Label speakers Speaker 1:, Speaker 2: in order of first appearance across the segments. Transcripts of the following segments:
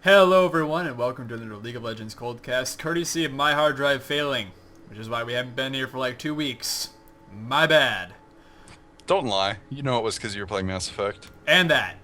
Speaker 1: Hello everyone and welcome to another League of Legends Coldcast, courtesy of my hard drive failing, which is why we haven't been here for like 2 weeks. My bad.
Speaker 2: Don't lie. You know it was because you were playing Mass Effect.
Speaker 1: And that.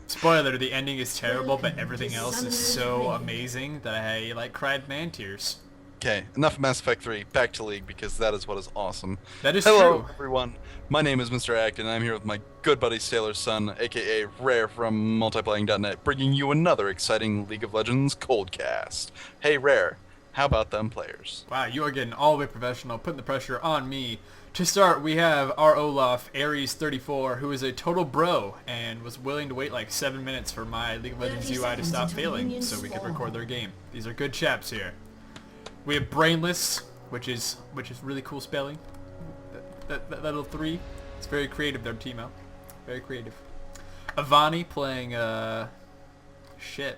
Speaker 1: Spoiler, the ending is terrible, but everything else is so amazing that I like cried man tears.
Speaker 2: Okay, enough of Mass Effect 3. Back to League because that is what is awesome.
Speaker 1: That is
Speaker 2: Hello,
Speaker 1: true.
Speaker 2: everyone. My name is Mr. Iaqton, and I'm here with my good buddy Sailor's Son, aka Rare from Multiplaying.net, bringing you another exciting League of Legends Coldcast. Hey, Rare, how about them players?
Speaker 1: Wow, you are getting all the way professional, putting the pressure on me. To start, we have our Olaf, Ares34, who is a total bro and was willing to wait like 7 minutes for my League of Legends UI to stop failing so we could record their game. These are good chaps here. We have Brainless, which is really cool spelling. That little 3. It's very creative there, Timo. Very creative. Avani playing shit.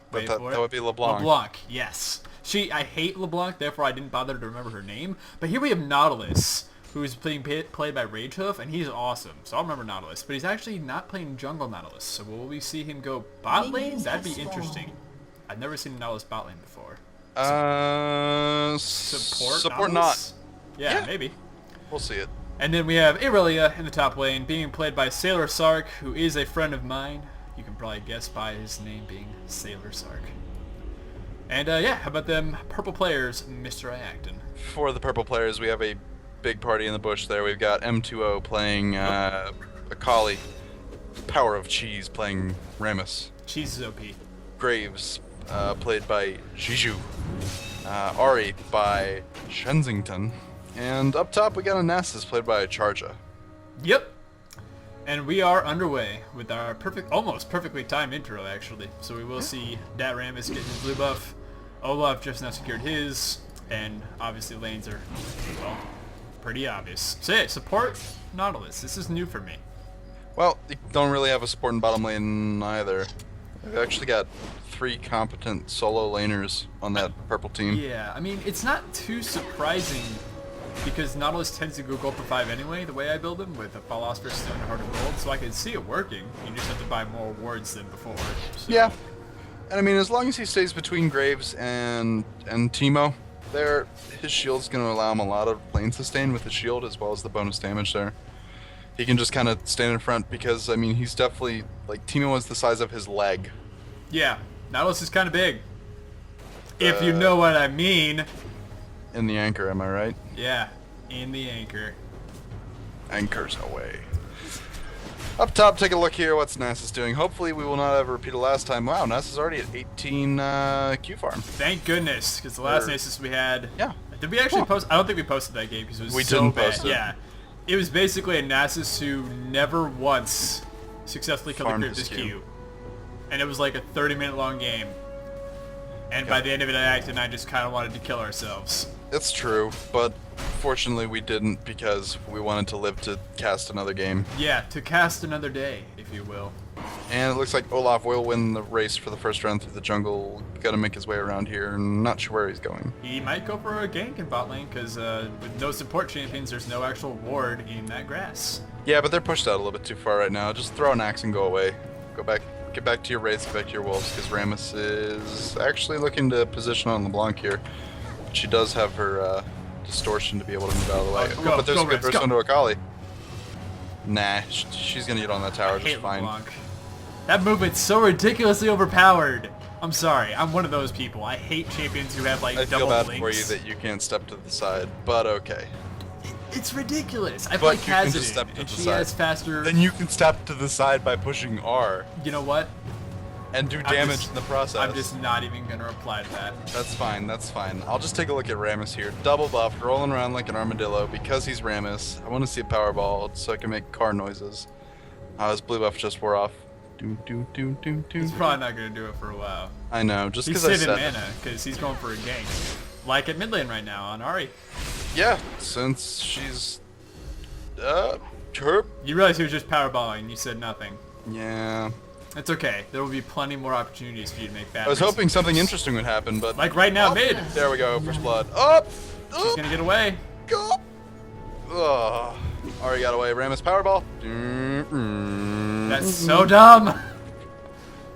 Speaker 2: But that would be LeBlanc.
Speaker 1: LeBlanc, yes. I hate LeBlanc, therefore I didn't bother to remember her name. But here we have Nautilus, who is being played by Ragehoof, and he's awesome. So I'll remember Nautilus. But he's actually not playing jungle Nautilus. So will we see him go bot lane? That'd be interesting. I've never seen Nautilus bot lane before.
Speaker 2: Support
Speaker 1: Nautilus?
Speaker 2: not.
Speaker 1: Yeah, maybe.
Speaker 2: We'll see it.
Speaker 1: And then we have Irelia in the top lane, being played by Sailor Sark, who is a friend of mine. You can probably guess by his name being Sailor Sark. And yeah, how about them purple players, Mr. Iaqton?
Speaker 2: For the purple players, we have a big party in the bush there. We've got M2O playing Akali, Power of Cheese playing Rammus.
Speaker 1: Cheese is OP.
Speaker 2: Graves, played by Jiju. Ari by Shenzington. And up top we got a Nasus played by Charja.
Speaker 1: Yep. And we are underway with our almost perfectly timed intro, actually. So we will see Dat Rammus get his blue buff. Olaf just now secured his. And obviously lanes are, well, pretty obvious. So yeah, support Nautilus. This is new for me.
Speaker 2: Well, you don't really have a support in bottom lane either. We've actually got 3 competent solo laners on that purple team.
Speaker 1: Yeah, I mean, it's not too surprising because Nautilus tends to go gold for 5 anyway, the way I build him, with a Philosopher's Stone and Heart of Gold, so I can see it working. You just have to buy more wards than before. So.
Speaker 2: Yeah. And I mean, as long as he stays between Graves and Teemo, his shield's going to allow him a lot of lane sustain with his shield as well as the bonus damage there. He can just kind of stand in front because, I mean, he's definitely, like, Teemo is the size of his leg.
Speaker 1: Yeah, Nautilus is kind of big. If you know what I mean.
Speaker 2: In the anchor, am I right?
Speaker 1: Yeah, in the anchor.
Speaker 2: Anchors away. Up top, take a look here. What's Nasus doing? Hopefully, we will not have a repeat of last time. Wow, Nasus is already at 18 Q farm.
Speaker 1: Thank goodness, because the last Nasus we had.
Speaker 2: Yeah.
Speaker 1: Did we actually post? I don't think we posted that game because it was so
Speaker 2: didn't
Speaker 1: bad.
Speaker 2: post it.
Speaker 1: Yeah, it was basically a Nasus who never once successfully killed
Speaker 2: Farmed
Speaker 1: the
Speaker 2: his
Speaker 1: Q, and it was like a 30-minute long game. And by the end of it, I just kind of wanted to kill ourselves.
Speaker 2: It's true, but fortunately we didn't because we wanted to live to cast another game.
Speaker 1: Yeah, to cast another day, if you will.
Speaker 2: And it looks like Olaf will win the race for the first round through the jungle. Gotta make his way around here. Not sure where he's going.
Speaker 1: He might go for a gank in bot lane because with no support champions, there's no actual ward in that grass.
Speaker 2: Yeah, but they're pushed out a little bit too far right now. Just throw an axe and go away. Go back. Get back to your raids, get back to your wolves, because Rammus is actually looking to position on LeBlanc here. But she does have her distortion to be able to move out of the way.
Speaker 1: Go,
Speaker 2: but there's
Speaker 1: go,
Speaker 2: a good
Speaker 1: Reds,
Speaker 2: burst
Speaker 1: go.
Speaker 2: onto Akali. Nah, she's going to get on that tower
Speaker 1: I
Speaker 2: just
Speaker 1: hate
Speaker 2: fine.
Speaker 1: LeBlanc. That movement's so ridiculously overpowered. I'm sorry, I'm one of those people. I hate champions who have like
Speaker 2: I
Speaker 1: double
Speaker 2: feel bad
Speaker 1: links.
Speaker 2: for you that you can't step to the side, but okay.
Speaker 1: It's ridiculous. I
Speaker 2: But
Speaker 1: play
Speaker 2: you can just
Speaker 1: Kha'Zix,
Speaker 2: step to
Speaker 1: and
Speaker 2: the
Speaker 1: she
Speaker 2: side.
Speaker 1: has faster.
Speaker 2: Then you can step to the side by pushing R
Speaker 1: You know what?
Speaker 2: and do damage in the process.
Speaker 1: I'm just not even gonna reply to that.
Speaker 2: That's fine, that's fine. I'll just take a look at Rammus here. Double buffed, rolling around like an armadillo because he's Rammus. I want to see a power ball so I can make car noises. His blue buff just wore off. Do, do, do, do, do.
Speaker 1: He's probably not gonna do it for a while.
Speaker 2: I know, just
Speaker 1: He's
Speaker 2: because I
Speaker 1: saving
Speaker 2: said
Speaker 1: mana because he's going for a gank, like at mid lane right now on Ari.
Speaker 2: Yeah, since she's... chirp.
Speaker 1: You realize he was just powerballing. You said nothing.
Speaker 2: Yeah.
Speaker 1: It's okay. There will be plenty more opportunities for you to make bad.
Speaker 2: I was hoping something interesting would happen, but...
Speaker 1: Like right now, mid.
Speaker 2: There we go, first blood. Up!
Speaker 1: She's gonna get away.
Speaker 2: Go! Ugh. Already got away. Rammus Powerball.
Speaker 1: That's so dumb.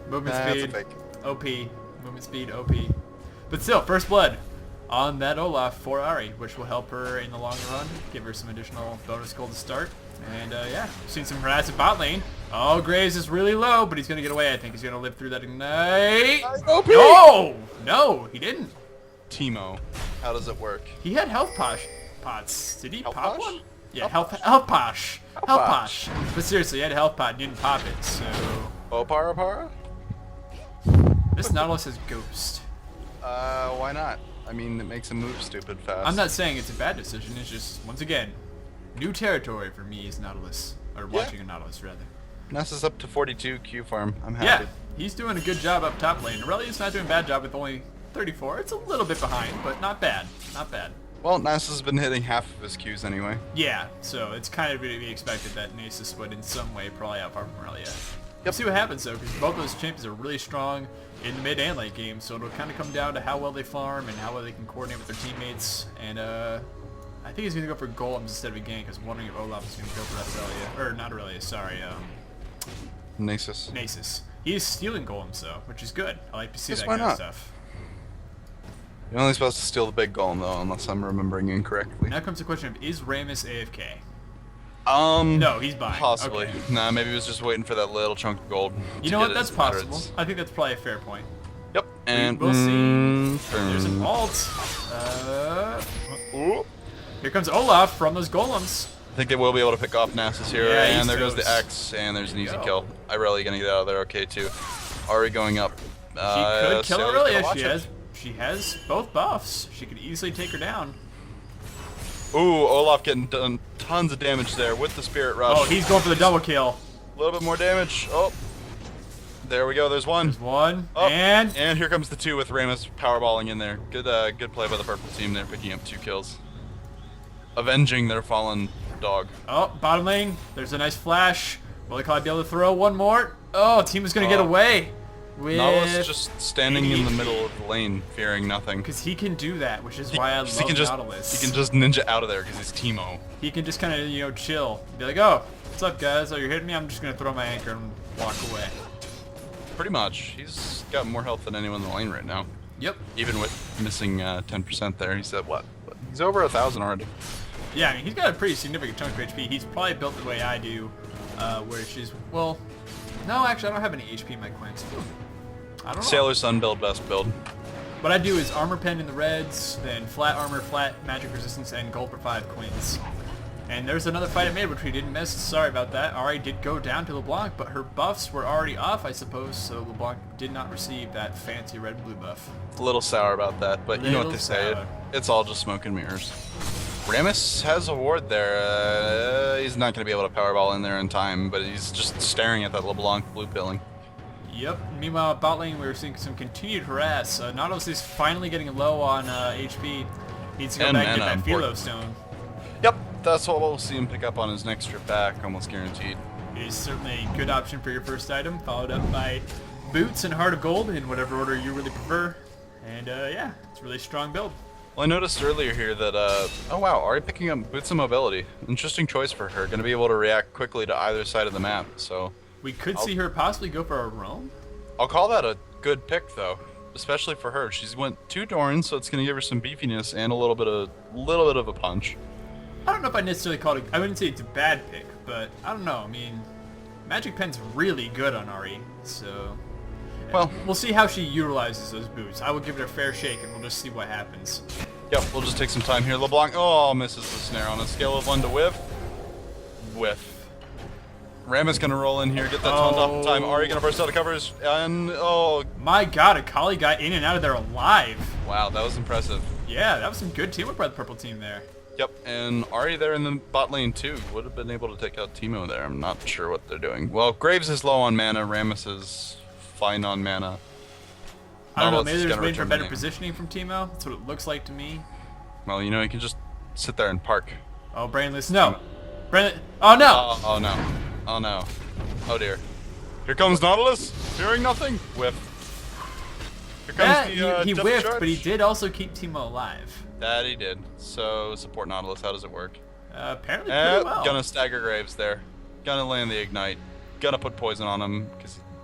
Speaker 1: Movement
Speaker 2: That's a
Speaker 1: speed,
Speaker 2: fake.
Speaker 1: OP. Movement speed, OP. But still, first blood on that Olaf for Ari, which will help her in the long run, give her some additional bonus gold to start. And yeah, seen some harass at bot lane. Oh, Graves is really low, but he's going to get away, I think. He's going to live through that ignite.
Speaker 2: OP.
Speaker 1: No! No, he didn't.
Speaker 2: Teemo, how does it work?
Speaker 1: He had health pots. Did he
Speaker 2: Health
Speaker 1: pop
Speaker 2: posh?
Speaker 1: one? Yeah,
Speaker 2: Health
Speaker 1: health posh.
Speaker 2: Health
Speaker 1: Health
Speaker 2: posh.
Speaker 1: posh. But seriously, he had a health pot, didn't pop it, so...
Speaker 2: Oh, para?
Speaker 1: This Nautilus is Ghost.
Speaker 2: Why not? I mean, it makes him move stupid fast.
Speaker 1: I'm not saying it's a bad decision, it's just, once again, new territory for me as Nautilus. Or watching a Nautilus, rather.
Speaker 2: Ness up to 42 Q farm. I'm happy.
Speaker 1: Yeah, he's doing a good job up top lane. Aurelia's not doing a bad job with only 34. It's a little bit behind, but not bad. Not bad.
Speaker 2: Well, Ness has been hitting half of his Qs anyway.
Speaker 1: Yeah, so it's kind of to be expected that Nasus would in some way probably outfarm Aurelia. We'll see what happens though, because both those champions are really strong in the mid and late game, so it'll kind of come down to how well they farm and how well they can coordinate with their teammates. And I think he's going to go for golems instead of a gank, because I'm wondering if Olaf is going to go for Aurelia. Or not Aurelia, sorry.
Speaker 2: Nasus.
Speaker 1: Nasus. He's stealing golems though, which is good. I like to see
Speaker 2: Yes,
Speaker 1: that
Speaker 2: why
Speaker 1: kind of
Speaker 2: not?
Speaker 1: stuff.
Speaker 2: You're only supposed to steal the big golem though, unless I'm remembering incorrectly.
Speaker 1: Now comes the question of, is Rammus AFK?
Speaker 2: No,
Speaker 1: he's buying.
Speaker 2: Possibly.
Speaker 1: Okay.
Speaker 2: Nah, maybe he was just waiting for that little chunk of gold.
Speaker 1: You
Speaker 2: to
Speaker 1: know
Speaker 2: get
Speaker 1: what? That's
Speaker 2: his
Speaker 1: possible.
Speaker 2: patterns.
Speaker 1: I think that's probably a fair point.
Speaker 2: Yep. And
Speaker 1: We'll see. There's an ult.
Speaker 2: Ooh.
Speaker 1: Here comes Olaf from those golems.
Speaker 2: I think they will be able to pick off Nasus here,
Speaker 1: Yeah,
Speaker 2: and
Speaker 1: he's
Speaker 2: there goes the
Speaker 1: toast.
Speaker 2: X, and there's an easy
Speaker 1: Go.
Speaker 2: kill. Irelia gonna get out of there okay too. Ari going up.
Speaker 1: She could kill
Speaker 2: Sailor's
Speaker 1: Aurelia.
Speaker 2: gonna watch it.
Speaker 1: She has both buffs. She could easily take her down.
Speaker 2: Ooh, Olaf getting done tons of damage there with the Spirit Rush.
Speaker 1: Oh, he's going for the double kill.
Speaker 2: A little bit more damage. Oh, there we go. There's one.
Speaker 1: There's one.
Speaker 2: Oh,
Speaker 1: And
Speaker 2: here comes the two with Rammus powerballing in there. Good play by the purple team there, picking up 2 kills, avenging their fallen dog.
Speaker 1: oh, bottom lane. There's a nice flash. Will Cloud be able to throw one more? Oh, team is going to get away.
Speaker 2: Nautilus just standing in the
Speaker 1: HP.
Speaker 2: middle of the lane, fearing nothing.
Speaker 1: Because he can do that, which is why I love
Speaker 2: He can just
Speaker 1: Nautilus.
Speaker 2: he can just ninja out of there because he's Teemo.
Speaker 1: He can just kind of, chill. Be like, oh, what's up, guys? Oh, you're hitting me? I'm just going to throw my anchor and walk away.
Speaker 2: Pretty much. He's got more health than anyone in the lane right now.
Speaker 1: Yep.
Speaker 2: Even with missing 10% there. He's at what? He's over 1,000 already.
Speaker 1: Yeah, I mean, he's got a pretty significant chunk of HP. He's probably built the way I do, where she's, well, no, actually, I don't have any HP in my coins. I don't know.
Speaker 2: Sailor Sun build, best build.
Speaker 1: What I do is armor pen in the reds, then flat armor, flat magic resistance, and gold for 5 coins. And there's another fight I made, which we didn't miss. Sorry about that. Ari did go down to LeBlanc, but her buffs were already off, I suppose, so LeBlanc did not receive that fancy red-blue buff.
Speaker 2: A little sour about that, but you know what
Speaker 1: Little
Speaker 2: they say.
Speaker 1: sour.
Speaker 2: It's all just smoke and mirrors. Rammus has a ward there. He's not going to be able to powerball in there in time, but he's just staring at that LeBlanc blue pilling.
Speaker 1: Yep. Meanwhile, at bot lane, we were seeing some continued harass. Nautilus is finally getting low on HP. Needs to go
Speaker 2: And
Speaker 1: back and get
Speaker 2: mana,
Speaker 1: that Philo
Speaker 2: important.
Speaker 1: Stone.
Speaker 2: Yep, that's what we'll see him pick up on his next trip back, almost guaranteed.
Speaker 1: It is certainly a good option for your first item, followed up by Boots and Heart of Gold in whatever order you really prefer. And yeah, it's a really strong build.
Speaker 2: Well, I noticed earlier here that, oh wow, Ari picking up Boots of Mobility. Interesting choice for her. Going to be able to react quickly to either side of the map, so...
Speaker 1: We could see her possibly go for a roam.
Speaker 2: I'll call that a good pick, though, especially for her. She's went 2 Dorns, so it's going to give her some beefiness and a little bit of a punch.
Speaker 1: I don't know if I necessarily call it, I wouldn't say it's a bad pick, but I don't know. I mean, Magic Pen's really good on Ari, so...
Speaker 2: Well,
Speaker 1: We'll see how she utilizes those boots. I will give it a fair shake, and we'll just see what happens.
Speaker 2: yep, we'll just take some time here. LeBlanc, oh, misses the snare on a scale of 1 to whiff. Whiff. Rammus gonna roll in here, get that taunt off in time. Ari gonna burst out of covers, and oh,
Speaker 1: My god, Akali got in and out of there alive.
Speaker 2: wow, that was impressive.
Speaker 1: Yeah, that was some good teamwork by the purple team there.
Speaker 2: Yep, and Ari there in the bot lane too. Would have been able to take out Teemo there. I'm not sure what they're doing. Well, Graves is low on mana. Rammus is fine on mana.
Speaker 1: I don't know,
Speaker 2: Nautilus
Speaker 1: maybe
Speaker 2: is
Speaker 1: there's
Speaker 2: gonna
Speaker 1: waiting for
Speaker 2: return
Speaker 1: better
Speaker 2: the game.
Speaker 1: positioning from Teemo. That's what it looks like to me.
Speaker 2: Well, you know, you can just sit there and park.
Speaker 1: Oh, Brainless. No. Brainless. Oh, no.
Speaker 2: Oh no. Oh no. Oh dear. Here comes Nautilus, fearing nothing. Whiff. Here comes
Speaker 1: Yeah, he
Speaker 2: Death
Speaker 1: whiffed,
Speaker 2: Charge.
Speaker 1: but he did also keep Teemo alive.
Speaker 2: That he did. So, support Nautilus, how does it work?
Speaker 1: Apparently pretty well.
Speaker 2: Gonna stagger Graves there. Gonna land the Ignite. Gonna put poison on him, because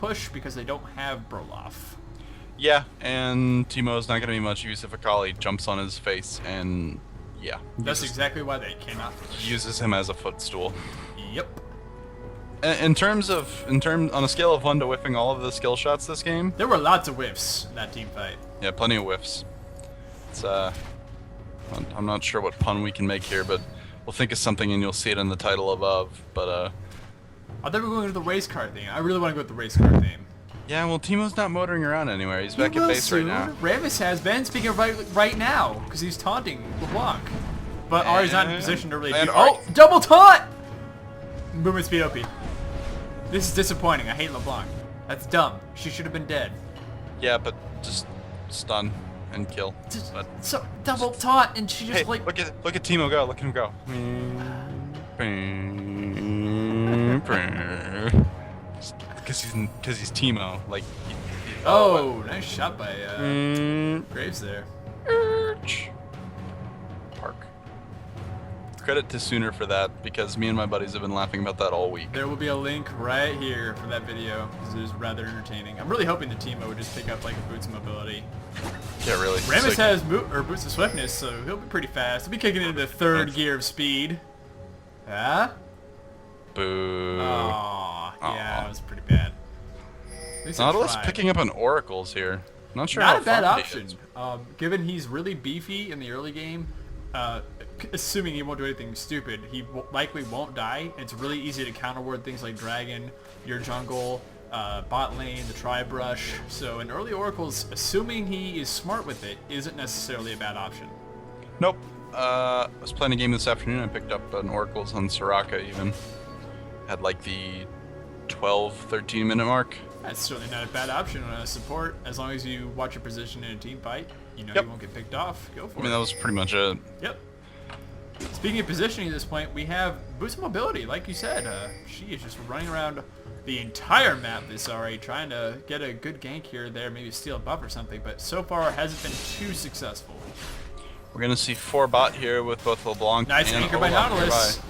Speaker 1: push because they don't have Broloff.
Speaker 2: Yeah, and Teemo's not going to be much use if Akali jumps on his face, and yeah.
Speaker 1: That's exactly why they cannot push.
Speaker 2: Uses him as a footstool.
Speaker 1: Yep.
Speaker 2: On a scale of 1 to whiffing all of the skill shots this game,
Speaker 1: There were lots of whiffs in that team fight.
Speaker 2: yeah, plenty of whiffs. It's I'm not sure what pun we can make here, but we'll think of something and you'll see it in the title above. But
Speaker 1: I thought we were going to the race car theme. I really want to go with the race car theme.
Speaker 2: yeah, well, Teemo's not motoring around anywhere. He's back
Speaker 1: He
Speaker 2: at
Speaker 1: will
Speaker 2: base right
Speaker 1: soon.
Speaker 2: now.
Speaker 1: Rammus has been speaking right now because he's taunting LeBlanc. But Ari's not in position to really do. Oh, double taunt! Movement speed OP. This is disappointing. I hate LeBlanc. That's dumb. She should have been dead.
Speaker 2: Yeah, but just stun and kill. But
Speaker 1: So double taunt and she just
Speaker 2: hey,
Speaker 1: like.
Speaker 2: look at Teemo go. Look at him go. Because he's Teemo. Like.
Speaker 1: Oh, nice shot by Graves there.
Speaker 2: Park. Credit to Sooner for that, because me and my buddies have been laughing about that all week.
Speaker 1: There will be a link right here for that video because it was rather entertaining. I'm really hoping the Teemo would just pick up like a boots of mobility.
Speaker 2: Yeah, really.
Speaker 1: Rammus has boots of swiftness, so he'll be pretty fast. He'll be kicking into the third gear of speed. Huh?
Speaker 2: Boo.
Speaker 1: Aw, yeah, that was pretty bad. At least I
Speaker 2: Nautilus
Speaker 1: tried.
Speaker 2: picking up an Oracles here. Not sure
Speaker 1: Not
Speaker 2: how
Speaker 1: a bad
Speaker 2: far he
Speaker 1: option.
Speaker 2: is.
Speaker 1: Given he's really beefy in the early game, assuming he won't do anything stupid, he likely won't die. It's really easy to counterward things like Dragon, your jungle, bot lane, the tri-brush. So in early Oracles, assuming he is smart with it, isn't necessarily a bad option.
Speaker 2: Nope. I was playing a game this afternoon. I picked up an Oracles on Soraka even. Had like the 12, 13 minute mark.
Speaker 1: That's certainly not a bad option on a support, as long as you watch your position in a team fight. You know
Speaker 2: Yep.
Speaker 1: you won't get picked off. Go for
Speaker 2: I mean,
Speaker 1: it.
Speaker 2: that was pretty much it.
Speaker 1: Yep. Speaking of positioning at this point, we have boost mobility. Like you said, she is just running around the entire map this RA, trying to get a good gank here or there, maybe steal a buff or something, but so far hasn't been too successful.
Speaker 2: We're going to see 4 bot here with both LeBlanc
Speaker 1: Nice
Speaker 2: and
Speaker 1: anchor by
Speaker 2: Olaf
Speaker 1: Nautilus.
Speaker 2: nearby.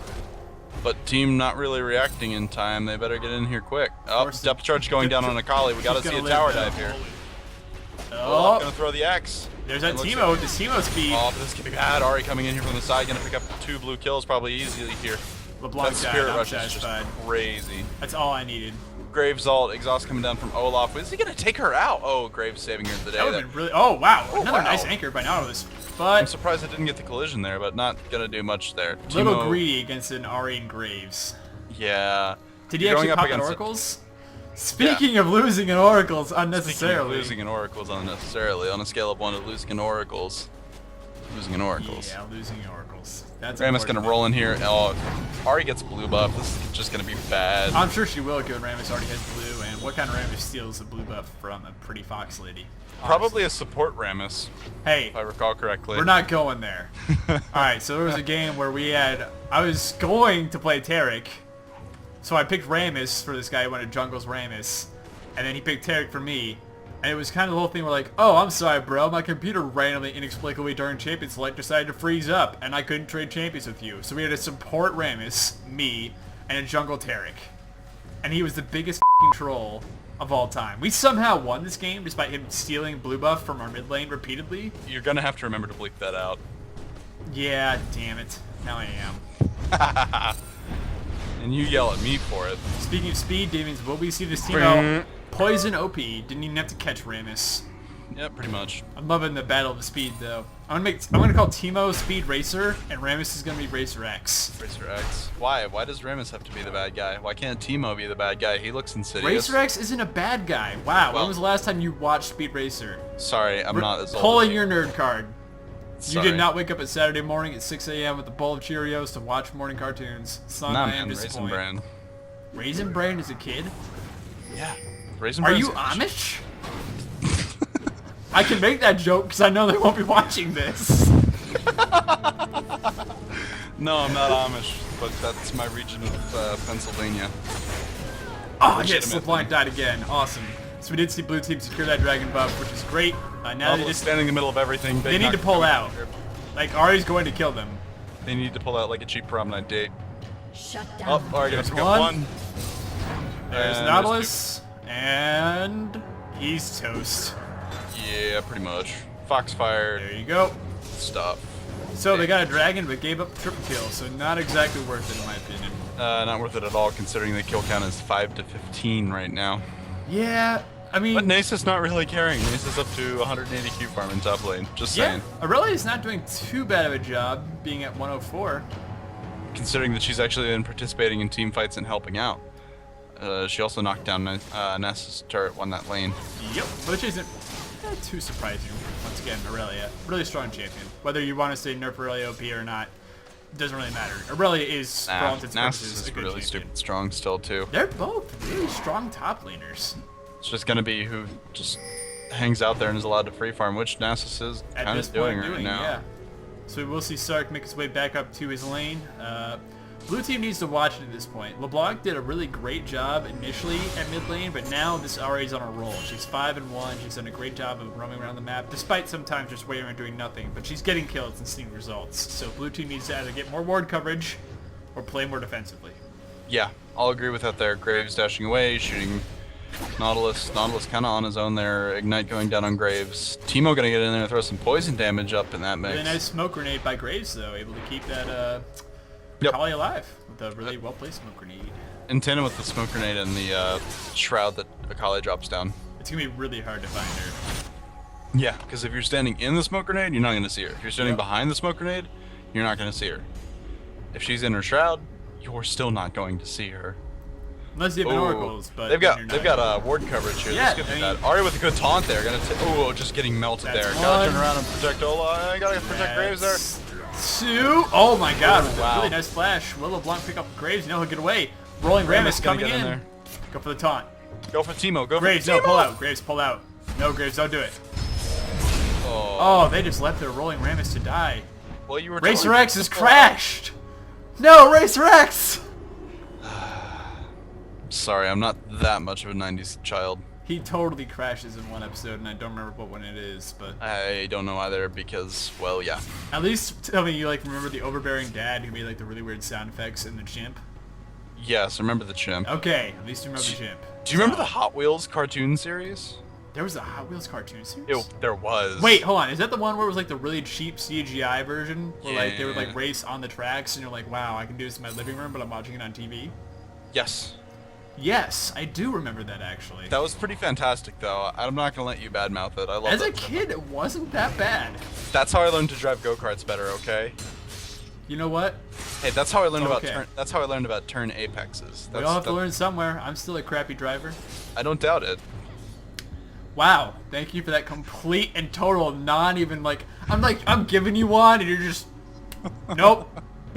Speaker 2: But team not really reacting in time. They better get in here quick. Oh,
Speaker 1: course,
Speaker 2: depth charge going down on Akali. We got to
Speaker 1: She's
Speaker 2: see a
Speaker 1: gonna
Speaker 2: tower
Speaker 1: live,
Speaker 2: dive
Speaker 1: though.
Speaker 2: here.
Speaker 1: Oh,
Speaker 2: Gonna throw the axe.
Speaker 1: there's that
Speaker 2: It looks
Speaker 1: Teemo with the Teemo speed.
Speaker 2: Oh, but this could be bad. Ari coming in here from the side, gonna pick up 2 blue kills probably easily here.
Speaker 1: LeBlanc
Speaker 2: That
Speaker 1: died.
Speaker 2: spirit
Speaker 1: I'm
Speaker 2: rush is just
Speaker 1: satisfied.
Speaker 2: crazy.
Speaker 1: That's all I needed.
Speaker 2: Graves ult, exhaust coming down from Olaf. Is he gonna take her out? Oh, Graves saving her the day.
Speaker 1: That would have been really... Oh, wow.
Speaker 2: Oh,
Speaker 1: Another
Speaker 2: wow.
Speaker 1: nice anchor by Nautilus.
Speaker 2: I'm
Speaker 1: But
Speaker 2: surprised I didn't get the collision there, but not gonna do much there.
Speaker 1: a little
Speaker 2: Teemo-
Speaker 1: greedy against an Ari and Graves.
Speaker 2: Yeah.
Speaker 1: Did he
Speaker 2: You're
Speaker 1: actually
Speaker 2: going up
Speaker 1: pop an
Speaker 2: against
Speaker 1: Oracles? Speaking of losing in Oracles unnecessarily.
Speaker 2: losing in Oracles unnecessarily, on a scale of 1 to losing in Oracles. Losing in Oracles.
Speaker 1: Yeah, losing in Oracles. That's
Speaker 2: Rammus gonna
Speaker 1: important.
Speaker 2: roll in here. Oh, Ari gets blue buff. This is just gonna be bad.
Speaker 1: I'm sure she will, given Rammus already has blue, and what kind of Rammus steals the blue buff from a pretty fox lady?
Speaker 2: Probably a support Rammus,
Speaker 1: Hey,
Speaker 2: if I recall correctly.
Speaker 1: we're not going there. Alright, so there was a game where I was going to play Tarek, so I picked Rammus for this guy who wanted jungle's Rammus, and then he picked Tarek for me, and it was kind of the whole thing where like, oh, I'm sorry, bro, my computer randomly, inexplicably during Champions Select decided to freeze up, and I couldn't trade champions with you. So we had a support Rammus, me, and a jungle Tarek. And he was the biggest f***ing troll. of all time. We somehow won this game despite him stealing blue buff from our mid lane repeatedly.
Speaker 2: You're gonna have to remember to bleep that out.
Speaker 1: Yeah, damn it. Now I am.
Speaker 2: And you yell at me for it.
Speaker 1: Speaking of speed, Davians, will we see this team out? Poison OP. Didn't even have to catch Rammus.
Speaker 2: Yeah, pretty much.
Speaker 1: I'm loving the battle of the speed though. I'm gonna call Teemo Speed Racer, and Rammus is gonna be Racer X.
Speaker 2: Racer X. Why? Why does Rammus have to be the bad guy? Why can't Teemo be the bad guy? He looks insidious.
Speaker 1: Racer X isn't a bad guy. Wow.
Speaker 2: Well,
Speaker 1: when was the last time you watched Speed Racer?
Speaker 2: Sorry, I'm not as old.
Speaker 1: Pulling
Speaker 2: as
Speaker 1: your nerd card.
Speaker 2: Sorry.
Speaker 1: You did not wake up at Saturday morning at 6 a.m. with a bowl of Cheerios to watch morning cartoons. Son,
Speaker 2: Nah,
Speaker 1: I am
Speaker 2: man, Raisin
Speaker 1: disappointed.
Speaker 2: Bran.
Speaker 1: Raisin Bran as a kid?
Speaker 2: Yeah. Raisin
Speaker 1: Are
Speaker 2: Bran's
Speaker 1: you Amish? I can make that joke because I know they won't be watching this.
Speaker 2: No, I'm not Amish, but that's my region of Pennsylvania.
Speaker 1: Oh, yes, LeBlanc died again. Awesome. So we did see blue team secure that dragon buff, which is great. Now they just
Speaker 2: standing in the middle of everything.
Speaker 1: they need to pull out. Like Ari's going to kill them.
Speaker 2: They need to pull out like a cheap prom night date.
Speaker 3: Shut down.
Speaker 2: Oh, Ari gonna
Speaker 1: There's
Speaker 2: pick up
Speaker 1: one.
Speaker 2: one.
Speaker 1: There's
Speaker 2: And
Speaker 1: Nautilus, and he's toast.
Speaker 2: Yeah, pretty much. Foxfire
Speaker 1: There you go.
Speaker 2: stuff.
Speaker 1: So they got a dragon, but gave up triple kill, so not exactly worth it in my opinion.
Speaker 2: Not worth it at all, considering the kill count is 5 to 15 right now.
Speaker 1: Yeah, I mean,
Speaker 2: But Nasa's not really carrying. Nasa's up to 180 Q farm in top lane. Just
Speaker 1: yeah,
Speaker 2: saying.
Speaker 1: Aurelia is not doing too bad of a job being at 104.
Speaker 2: Considering that she's actually been participating in team fights and helping out. She also knocked down Nasa's turret, won that lane.
Speaker 1: Yep, which isn't too surprising. Once again, Aurelia, really strong champion. Whether you want to say nerf Aurelia OP or not, doesn't really matter. Aurelia is, for all intents and purposes,
Speaker 2: Nasus
Speaker 1: a
Speaker 2: is
Speaker 1: good
Speaker 2: really
Speaker 1: champion.
Speaker 2: stupid strong still too.
Speaker 1: They're both really strong top laners.
Speaker 2: It's just gonna be who just hangs out there and is allowed to free farm, which Nasus is
Speaker 1: At
Speaker 2: kind
Speaker 1: this
Speaker 2: of doing
Speaker 1: point
Speaker 2: right now.
Speaker 1: yeah. So we will see Sark make his way back up to his lane. Blue team needs to watch it at this point. LeBlanc did a really great job initially at mid lane, but now this Ari's on a roll. She's 5-1. She's done a great job of roaming around the map, despite sometimes just waiting and doing nothing. But she's getting kills and seeing results. So blue team needs to either get more ward coverage or play more defensively.
Speaker 2: Yeah, I'll agree with that there. Graves dashing away, shooting Nautilus. Nautilus kind of on his own there. Ignite going down on Graves. Teemo gonna get in there and throw some poison damage up in that mix.
Speaker 1: Really nice smoke grenade by Graves, though, able to keep that
Speaker 2: Yep.
Speaker 1: Kali alive with a really well-placed smoke grenade.
Speaker 2: In tandem with the smoke grenade and the shroud that Akali drops down.
Speaker 1: It's going to be really hard to find her.
Speaker 2: Yeah, because if you're standing in the smoke grenade, you're not going to see her. If you're standing
Speaker 1: Yep.
Speaker 2: behind the smoke grenade, you're not going to see her. If she's in her shroud, you're still not going to see her.
Speaker 1: Unless you have an
Speaker 2: Ooh.
Speaker 1: oracles, but
Speaker 2: they've
Speaker 1: you're
Speaker 2: got
Speaker 1: not.
Speaker 2: ward coverage here.
Speaker 1: Yeah,
Speaker 2: This could be
Speaker 1: I mean-
Speaker 2: bad. Ari with a good taunt there. Just getting melted
Speaker 1: That's
Speaker 2: there. Gotta
Speaker 1: one.
Speaker 2: turn around and protect Ola. I gotta protect Graves there.
Speaker 1: That's two. Oh my god,
Speaker 2: Oh, wow.
Speaker 1: really nice flash. Will LeBlanc pick up Graves? No, he'll get away. Rolling Rammus
Speaker 2: gonna
Speaker 1: coming
Speaker 2: get in
Speaker 1: in.
Speaker 2: there.
Speaker 1: Go for the taunt.
Speaker 2: Go for Teemo. Go
Speaker 1: Graves,
Speaker 2: for
Speaker 1: no,
Speaker 2: Teemo.
Speaker 1: pull out. Graves, pull out. No, Graves, don't do it.
Speaker 2: Oh.
Speaker 1: Oh, they just left their rolling Rammus to die.
Speaker 2: Well, you were
Speaker 1: Racer
Speaker 2: telling-
Speaker 1: X has crashed. No, Racer X!
Speaker 2: Sorry, I'm not that much of a 90s child.
Speaker 1: He totally crashes in one episode, and I don't remember what one it is, but
Speaker 2: I don't know either because, well, yeah.
Speaker 1: at least tell me you like remember the overbearing dad who made like the really weird sound effects in the chimp.
Speaker 2: Yes, remember the chimp.
Speaker 1: Okay, at least you remember the chimp.
Speaker 2: Do you remember the Hot Wheels cartoon series?
Speaker 1: There was a Hot Wheels cartoon series?
Speaker 2: There was.
Speaker 1: Wait, hold on. Is that the one where it was like the really cheap CGI version? Where like they would like
Speaker 2: Yeah.
Speaker 1: race on the tracks and you're like, wow, I can do this in my living room, but I'm watching it on TV?
Speaker 2: Yes.
Speaker 1: Yes, I do remember that actually.
Speaker 2: That was pretty fantastic, though. I'm not gonna let you badmouth it. I love
Speaker 1: As a
Speaker 2: that.
Speaker 1: kid, it wasn't that bad.
Speaker 2: That's how I learned to drive go-karts better. Okay.
Speaker 1: You know what?
Speaker 2: Hey, that's how I learned
Speaker 1: Okay.
Speaker 2: That's how I learned about turn apexes.
Speaker 1: We all have to learn somewhere. I'm still a crappy driver.
Speaker 2: I don't doubt it.
Speaker 1: Wow, thank you for that complete and total non-even like, I'm giving you one and you're just, nope,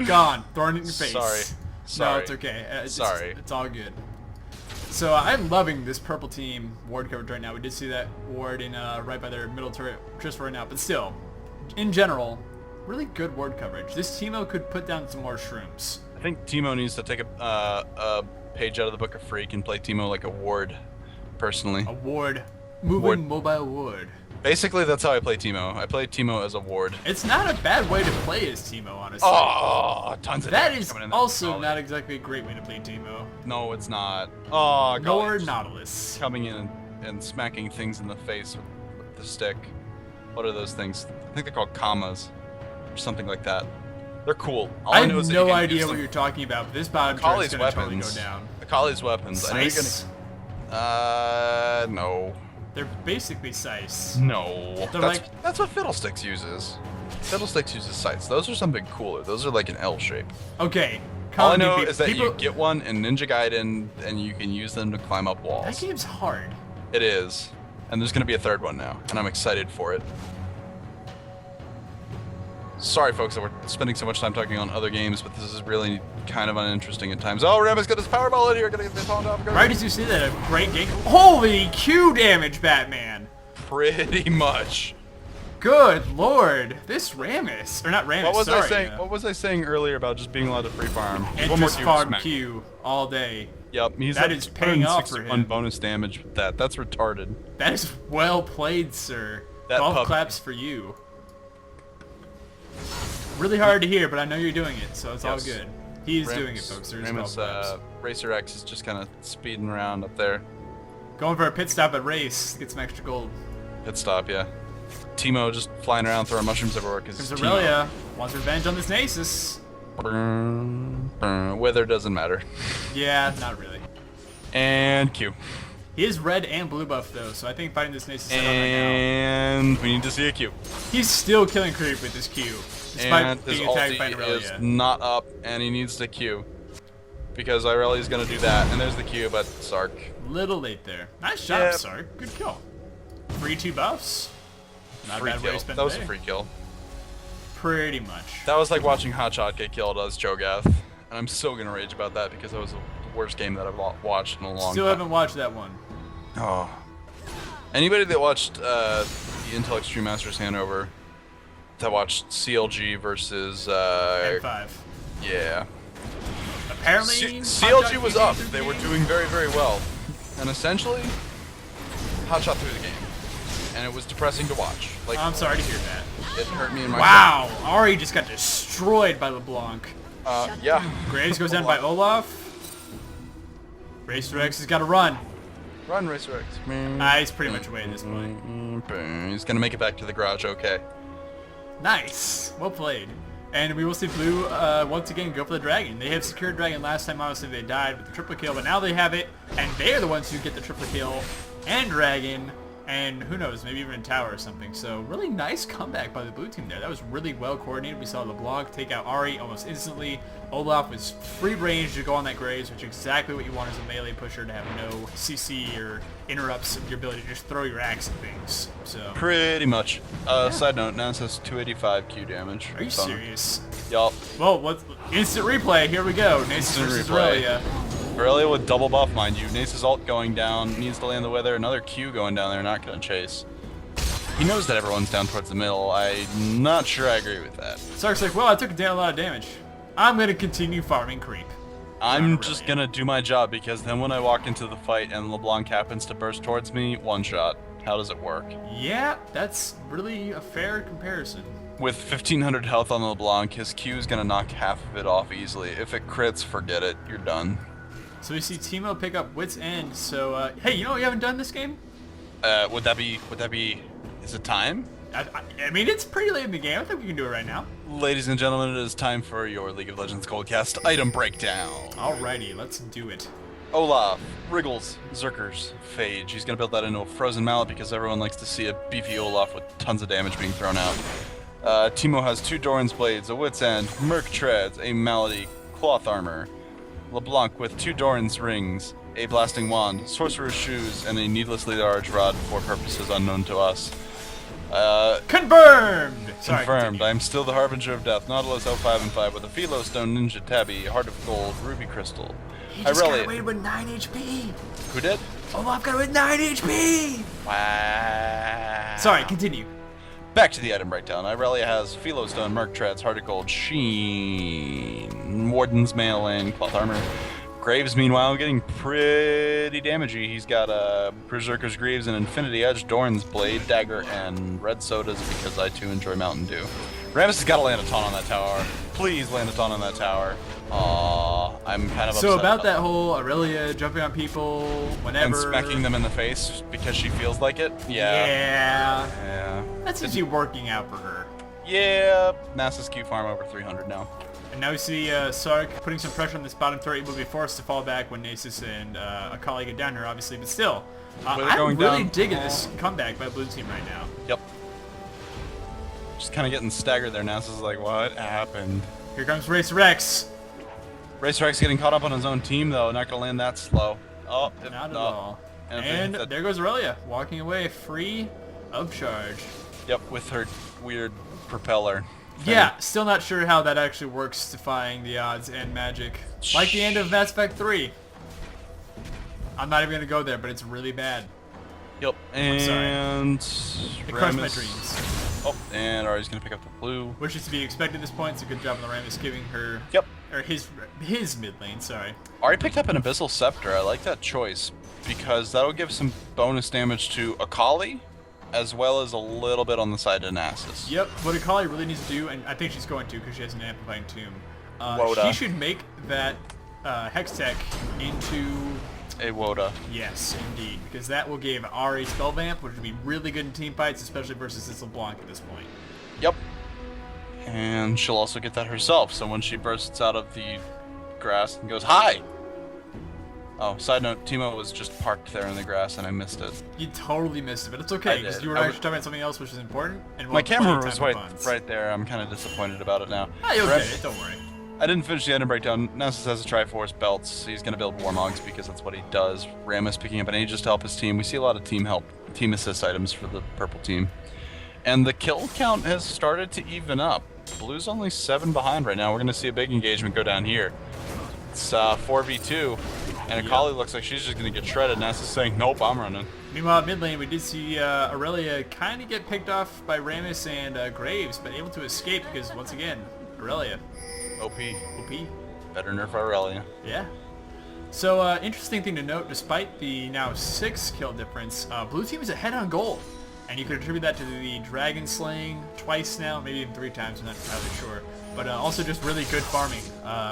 Speaker 1: gone, throwing it in your face.
Speaker 2: Sorry.
Speaker 1: No,
Speaker 2: Sorry.
Speaker 1: it's okay.
Speaker 2: Sorry.
Speaker 1: It's all good. So I'm loving this purple team ward coverage right now. We did see that ward in right by their middle turret just right now, but still, in general, really good ward coverage. This Teemo could put down some more shrooms.
Speaker 2: I think Teemo needs to take a page out of the Book of Freak and play Teemo like a ward, personally.
Speaker 1: A ward, moving
Speaker 2: Ward.
Speaker 1: mobile ward.
Speaker 2: Basically, that's how I play Teemo. I play Teemo as a ward.
Speaker 1: It's not a bad way to play as Teemo, honestly.
Speaker 2: Oh, tons of
Speaker 1: that
Speaker 2: damage
Speaker 1: is
Speaker 2: coming in
Speaker 1: also
Speaker 2: volley.
Speaker 1: not exactly a great way to play Teemo.
Speaker 2: No, it's not. Oh, God.
Speaker 1: Nor Nautilus.
Speaker 2: Coming in and smacking things in the face with the stick. What are those things? I think they're called commas or something like that. They're cool. All
Speaker 1: I
Speaker 2: know
Speaker 1: have
Speaker 2: is that
Speaker 1: no
Speaker 2: you can
Speaker 1: idea
Speaker 2: use
Speaker 1: what
Speaker 2: them.
Speaker 1: you're talking about, but this bottom turret is going to totally go down.
Speaker 2: Akali's weapons. I know you're
Speaker 1: Slice?
Speaker 2: gonna. No.
Speaker 1: They're basically Slice.
Speaker 2: No.
Speaker 1: They're
Speaker 2: That's what Fiddlesticks uses. Fiddlesticks uses sights. Those are something cooler. Those are like an L shape.
Speaker 1: Okay.
Speaker 2: All I know is that you get one in Ninja Gaiden and you can use them to climb up
Speaker 1: That
Speaker 2: walls.
Speaker 1: game's hard.
Speaker 2: It is. And there's gonna be a third one now, and I'm excited for it. Sorry, folks, that we're spending so much time talking on other games, but this is really kind of uninteresting at times. Oh, Ram's got his Powerball in here. Gonna get this on off.
Speaker 1: Right as you see that, a great game. Holy Q damage, Batman!
Speaker 2: Pretty much.
Speaker 1: Good lord, this Rammus, or not Rammus.
Speaker 2: What was
Speaker 1: sorry,
Speaker 2: I saying? What was I saying earlier about just being allowed to free farm?
Speaker 1: And
Speaker 2: One more
Speaker 1: just
Speaker 2: Q,
Speaker 1: farm
Speaker 2: smack.
Speaker 1: Q all day.
Speaker 2: Yep, he's
Speaker 1: That
Speaker 2: at
Speaker 1: is paying off for
Speaker 2: 161
Speaker 1: him.
Speaker 2: bonus damage with that. That's retarded.
Speaker 1: That is well played, sir.
Speaker 2: That
Speaker 1: Golf
Speaker 2: puppy.
Speaker 1: claps for you. Really hard to hear, but I know you're doing it, so it's all
Speaker 2: Yes.
Speaker 1: good. He's
Speaker 2: Ramus-
Speaker 1: doing it, folks. There's
Speaker 2: Ramus,
Speaker 1: golf claps.
Speaker 2: Racer X is just kind of speeding around up there.
Speaker 1: Going for a pit stop at race, get some extra gold.
Speaker 2: Pit stop, yeah. Teemo just flying around throwing mushrooms everywhere because
Speaker 1: Because Aurelia wants revenge on this Nasus.
Speaker 2: Weather doesn't matter.
Speaker 1: Yeah, not really.
Speaker 2: And Q.
Speaker 1: He is red and blue buff though, so I think fighting this Nasus head on right
Speaker 2: And we need to see a Q.
Speaker 1: now. He's still killing creep with his Q, despite
Speaker 2: And his
Speaker 1: being attacked by
Speaker 2: ulti is
Speaker 1: Aurelia.
Speaker 2: not up, and he needs to Q. Because Irelia's gonna do that, and there's the Q, but Sark.
Speaker 1: Little late there. Nice job,
Speaker 2: Yep.
Speaker 1: Sark. Good kill. Free 2 buffs. Not a
Speaker 2: Free
Speaker 1: bad way
Speaker 2: kill.
Speaker 1: to spend
Speaker 2: That
Speaker 1: the
Speaker 2: was a
Speaker 1: day.
Speaker 2: free kill.
Speaker 1: Pretty much.
Speaker 2: That was like watching Hotshot get killed as Cho'Gath. And I'm still gonna rage about that because that was the worst game that I've watched in a long
Speaker 1: Still
Speaker 2: time.
Speaker 1: haven't watched that one.
Speaker 2: Oh. Anybody that watched the Intel Extreme Masters Hanover, that watched CLG versus
Speaker 1: M5.
Speaker 2: yeah.
Speaker 1: Apparently,
Speaker 2: CLG
Speaker 1: Hotshot
Speaker 2: was
Speaker 1: came
Speaker 2: up.
Speaker 1: through the
Speaker 2: They were
Speaker 1: game.
Speaker 2: doing very, very well. And essentially, Hotshot threw the game. And it was depressing to watch. Like,
Speaker 1: I'm sorry to hear that.
Speaker 2: it hurt me in my
Speaker 1: Wow, Ari just got destroyed by LeBlanc.
Speaker 2: yeah.
Speaker 1: Graves goes down by Olaf. Racer X has got to run.
Speaker 2: Run, Racer X.
Speaker 1: He's pretty much away at this point.
Speaker 2: He's gonna make it back to the garage, okay.
Speaker 1: Nice. Well played. And we will see Blue once again go for the dragon. They have secured dragon last time. Obviously they died with the triple kill, but now they have it, and they are the ones who get the triple kill and dragon. And who knows, maybe even a tower or something. So really nice comeback by the blue team there. That was really well coordinated. We saw LeBlanc take out Ari almost instantly. Olaf was free range to go on that Graves, which is exactly what you want as a melee pusher, to have no CC or interrupts your ability to just throw your axe at things. So
Speaker 2: Pretty much. Side note, now it says 285 Q damage.
Speaker 1: are you
Speaker 2: So,
Speaker 1: serious?
Speaker 2: Yup.
Speaker 1: Well, what's instant replay? Here we go. Nasus
Speaker 2: Instant
Speaker 1: versus
Speaker 2: replay.
Speaker 1: Aurelia.
Speaker 2: Aurelia with double buff, mind you. Nace's ult going down, needs to land the weather. Another Q going down there, not gonna chase. He knows that everyone's down towards the middle. I'm not sure I agree with that.
Speaker 1: Sark's like, well, I took down a lot of damage. I'm gonna continue farming creep.
Speaker 2: I'm
Speaker 1: Not
Speaker 2: just
Speaker 1: Aurelia.
Speaker 2: gonna do my job because then when I walk into the fight and LeBlanc happens to burst towards me, one shot. How does it work?
Speaker 1: Yeah, that's really a fair comparison.
Speaker 2: With 1500 health on LeBlanc, his Q is gonna knock half of it off easily. If it crits, forget it. You're done.
Speaker 1: So we see Teemo pick up Wit's End. So, hey, you know what you haven't done this game?
Speaker 2: Would that be, is it time?
Speaker 1: I mean, it's pretty late in the game. I think we can do it right now.
Speaker 2: Ladies and gentlemen, it is time for your League of Legends Coldcast item breakdown.
Speaker 1: Alrighty, let's do it.
Speaker 2: Olaf, Wriggles, Zerkers, Phage. He's gonna build that into a frozen mallet because everyone likes to see a beefy Olaf with tons of damage being thrown out. Teemo has 2 Doran's Blades, a Wit's End, Merc Treads, a Malady, Cloth Armor. LeBlanc with 2 Doran's Rings, a Blasting Wand, Sorcerer's Shoes, and a needlessly large rod for purposes unknown to us.
Speaker 1: Confirmed! Sorry,
Speaker 2: Confirmed.
Speaker 1: continue.
Speaker 2: I'm still the Harbinger of Death, Nautilus L5 and 5 with a Philo Stone Ninja Tabby, Heart of Gold, Ruby Crystal.
Speaker 1: He just got away with 9 HP!
Speaker 2: Who did?
Speaker 1: Olaf got away with 9 HP!
Speaker 2: Wow.
Speaker 1: Sorry, continue.
Speaker 2: Back to the item breakdown. Irelia has Philo Stone, Merc Treads, Heart of Gold, Sheen, Warden's Mail, and Cloth Armor. Graves, meanwhile, getting pretty damagey. He's got Berserker's Greaves and Infinity Edge, Dorn's Blade, Dagger, and Red Sodas because I too enjoy Mountain Dew. Rammus has got to land a taunt on that tower. Please land a taunt on that tower. Aww, I'm kind of upset.
Speaker 1: So about that whole Aurelia jumping on people whenever.
Speaker 2: And smacking them in the face because she feels like it? Yeah.
Speaker 1: That seems to be working out for her.
Speaker 2: Yeah, NASA's Q farm over 300 now.
Speaker 1: And now we see Sark putting some pressure on this bottom turret. He will be forced to fall back when Nasus and Akali get down here, obviously. But still, I'm really digging this comeback by Blue Team right now.
Speaker 2: Yep. Just kind of getting staggered there. Nasus like, what happened?
Speaker 1: Here comes Racer X.
Speaker 2: Racer X getting caught up on his own team, though. Not going to land that slow. Oh,
Speaker 1: not at all. And there goes Aurelia, walking away free of charge.
Speaker 2: Yep, with her weird propeller.
Speaker 1: Yeah, still not sure how that actually works, defying the odds and magic. Like the end of Mass Effect 3. I'm not even going to go there, but it's really bad.
Speaker 2: Yep, and...
Speaker 1: It crushed my dreams.
Speaker 2: Oh, and Ari's going to pick up the blue.
Speaker 1: Which is to be expected at this point. It's a good job on the Rammus giving her...
Speaker 2: Yep.
Speaker 1: Or his mid lane, sorry.
Speaker 2: Ari picked up an Abyssal Scepter. I like that choice, because that'll give some bonus damage to Akali, as well as a little bit on the side of Nasus.
Speaker 1: Yep, what Akali really needs to do, and I think she's going to because she has an Amplifying Tomb, she should make that Hex Tech into...
Speaker 2: a Woda.
Speaker 1: Yes, indeed, because that will give Ari Spell Vamp, which would be really good in team fights, especially versus this LeBlanc at this point.
Speaker 2: Yep. And she'll also get that herself, so when she bursts out of the grass and goes, hi! Oh, side note, Timo was just parked there in the grass and I missed it.
Speaker 1: You totally missed it, but it's okay, because you were actually talking about something else which is important. And
Speaker 2: my camera was right there. I'm kind of disappointed about it now.
Speaker 1: Ah, you'll get it, don't worry.
Speaker 2: I didn't finish the item breakdown. Nasus has a Triforce belts. So he's going to build Warmogs because that's what he does. Rammus picking up an Aegis to help his team. We see a lot of team assist items for the purple team. And the kill count has started to even up. Blue's only 7 behind right now. We're going to see a big engagement go down here. It's 4v2. And Akali looks like she's just going to get shredded. Nasus saying, nope, I'm running.
Speaker 1: Meanwhile, mid lane, we did see Aurelia kind of get picked off by Rammus and Graves, but able to escape because, once again, Aurelia.
Speaker 2: OP.
Speaker 1: OP.
Speaker 2: Better nerf Aurelia.
Speaker 1: Yeah. So, interesting thing to note, despite the now 6 kill difference, Blue Team is ahead on gold. And you could attribute that to the dragon slaying twice now, maybe even 3 times, I'm not entirely sure. But also just really good farming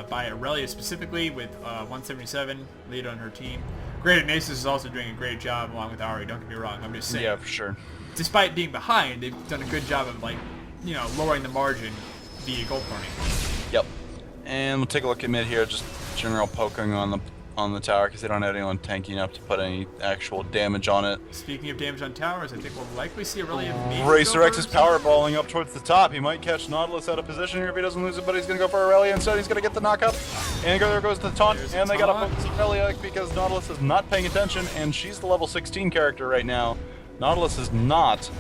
Speaker 1: by Aurelia specifically with 177 lead on her team. Granted, Nasus is also doing a great job along with Ari, don't get me wrong, I'm just saying.
Speaker 2: Yeah, for sure.
Speaker 1: Despite being behind, they've done a good job of, like, you know, lowering the margin via gold farming.
Speaker 2: Yep. And we'll take a look at mid here, just general poking on the tower because they don't have anyone tanking up to put any actual damage on it.
Speaker 1: Speaking of damage on towers, I think we'll likely see Aurelia
Speaker 2: Racer X is power balling up towards the top. He might catch Nautilus out of position here if he doesn't lose it, but he's going to go for Aurelia instead. He's going to get the knock up. And there goes the taunt. And they got to focus Aurelia because Nautilus is not paying attention, and she's the level 16 character right now. Nautilus is not.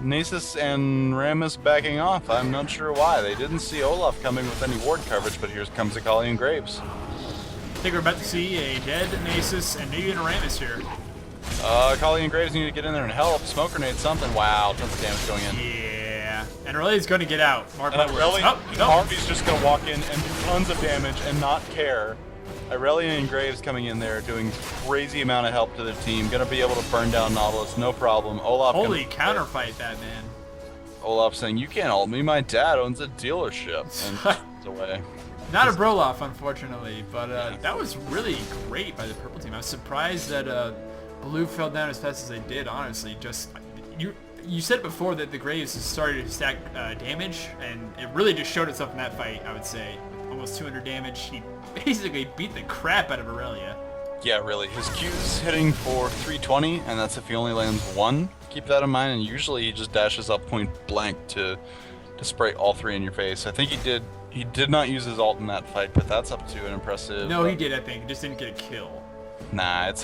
Speaker 2: Nasus and Rammus backing off. I'm not sure why. They didn't see Olaf coming with any ward coverage, but here comes Akali and Graves.
Speaker 1: I think we're about to see a dead Nasus and maybe even a Rammus here.
Speaker 2: Akali and Graves need to get in there and help. Smoke grenade something. Wow, tons of damage going in.
Speaker 1: Yeah. And Aurelia's going to get out. Mark my words.
Speaker 2: Harvey's just going to walk in and do tons of damage and not care. Aurelia and Graves coming in there doing crazy amount of help to their team. Going to be able to burn down Nautilus, no problem. Olaf.
Speaker 1: Holy counterfight that, man.
Speaker 2: Olaf saying, you can't ult me, my dad owns a dealership. And it's away.
Speaker 1: Not a Broloff, unfortunately, but that was really great by the purple team. I was surprised that blue fell down as fast as they did, honestly. Just you said before that the Graves started to stack damage, and it really just showed itself in that fight, I would say. Almost 200 damage. He basically beat the crap out of Aurelia.
Speaker 2: Yeah, really. His Q's hitting for 320, and that's if he only lands 1. Keep that in mind, and usually he just dashes up point blank to spray all 3 in your face. I think he did not use his ult in that fight, but that's up to an impressive...
Speaker 1: No, he did, I think. He just didn't get a kill.
Speaker 2: Nah, it's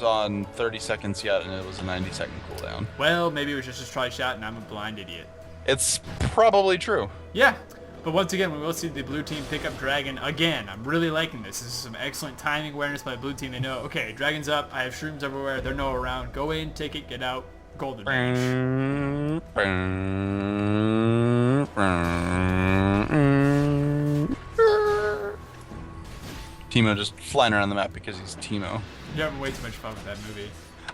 Speaker 2: on 30 seconds yet, and it was a 90-second cooldown.
Speaker 1: Well, maybe it was just a try shot, and I'm a blind idiot.
Speaker 2: It's probably true.
Speaker 1: Yeah, but once again, we will see the blue team pick up Dragon again. I'm really liking this. This is some excellent timing awareness by the blue team. They know, okay, Dragon's up, I have shrooms everywhere, they're no around. Go in, take it, get out, gold advantage.
Speaker 2: Teemo just flying around the map because he's Teemo.
Speaker 1: You're having way too much fun with that movie.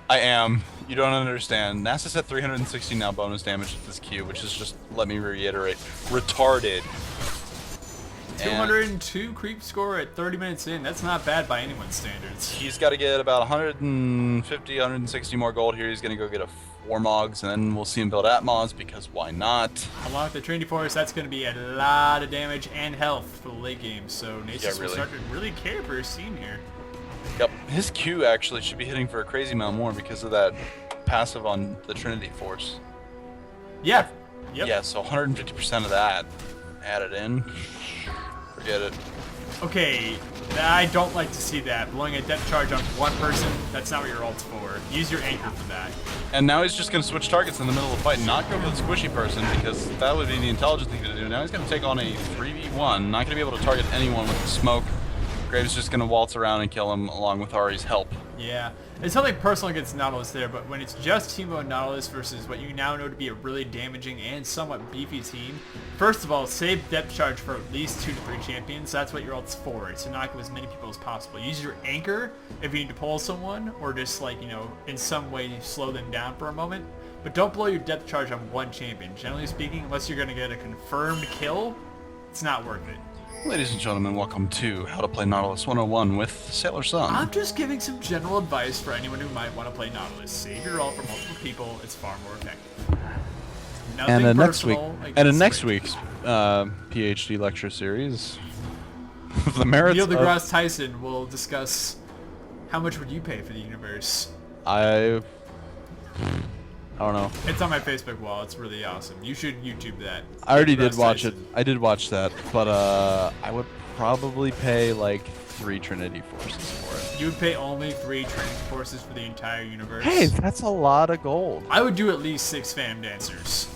Speaker 2: I am. You don't understand. NASA's at 360 now bonus damage with this Q, which is just, let me reiterate, retarded.
Speaker 1: 202 creep score at 30 minutes in. That's not bad by anyone's standards.
Speaker 2: He's got to get about 150, 160 more gold here. He's going to go get a 4 Mogs, and then we'll see him build Atmos, because why not?
Speaker 1: Along with the Trinity Force, that's going to be a lot of damage and health for the late game. So Nasus will start to really care for his team here.
Speaker 2: Yep. His Q actually should be hitting for a crazy amount more because of that passive on the Trinity Force.
Speaker 1: Yeah. Yep.
Speaker 2: Yeah, so 150% of that added in. Forget it.
Speaker 1: Okay, I don't like to see that. Blowing a depth charge on one person, that's not what your ult's for. Use your anchor for that.
Speaker 2: And now he's just going to switch targets in the middle of the fight and not go for the squishy person because that would be the intelligent thing to do. Now he's going to take on a 3v1, not going to be able to target anyone with the smoke. Graves just going to waltz around and kill him along with Ari's help.
Speaker 1: Yeah, it's something personal against Nautilus there, but when it's just Teemo and Nautilus versus what you now know to be a really damaging and somewhat beefy team, first of all, save depth charge for at least 2 to 3 champions. That's what your ult's for. It's to knock out as many people as possible. Use your anchor if you need to pull someone, or just like, you know, in some way slow them down for a moment. But don't blow your depth charge on one champion. Generally speaking, unless you're going to get a confirmed kill, it's not worth it.
Speaker 2: Ladies and gentlemen, welcome to How to Play Nautilus 101 with Sailor Sun.
Speaker 1: I'm just giving some general advice for anyone who might want to play Nautilus. Save your ult for multiple people. It's far more effective. Nothing
Speaker 2: and
Speaker 1: personal
Speaker 2: in next week's PhD lecture series, the merits
Speaker 1: Neil deGrasse Tyson will discuss how much would you pay for the universe.
Speaker 2: I don't know.
Speaker 1: It's on my Facebook wall. It's really awesome. You should YouTube that.
Speaker 2: I already did watch
Speaker 1: Tyson.
Speaker 2: it. I did watch that, but I would probably pay like 3 Trinity Forces for it.
Speaker 1: You would pay only 3 Trinity Forces for the entire universe.
Speaker 2: Hey, that's a lot of gold.
Speaker 1: I would do at least 6 Phantom Dancers.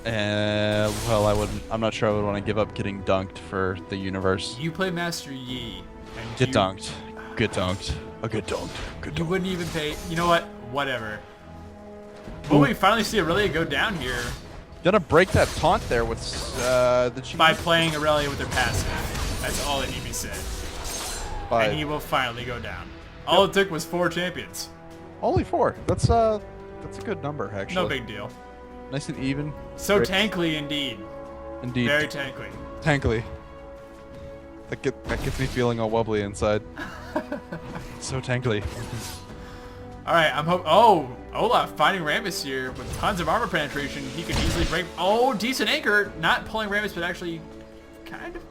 Speaker 2: Well, I wouldn't. I'm not sure I would want to give up getting dunked for the universe.
Speaker 1: You play Master Yi. And
Speaker 2: Get dunked. Get dunked. A good dunked. Good
Speaker 1: You
Speaker 2: dunked.
Speaker 1: wouldn't even pay. You know what? Whatever. Will we finally see Aurelia go down here?
Speaker 2: Gonna break that taunt there with the cheese.
Speaker 1: By playing Aurelia with their passive. That's all that need to be said. And he will finally go down. All it took was 4 champions.
Speaker 2: Only 4. That's a good number, actually.
Speaker 1: No big deal.
Speaker 2: Nice and even.
Speaker 1: So
Speaker 2: Great.
Speaker 1: tankly indeed.
Speaker 2: Indeed.
Speaker 1: Very tankly.
Speaker 2: Tankly. That gets me feeling all wobbly inside. So tankly.
Speaker 1: Alright, oh, Olaf finding Rammus here with tons of armor penetration. He could easily break. Oh, decent anchor. Not pulling Rammus, but actually kind of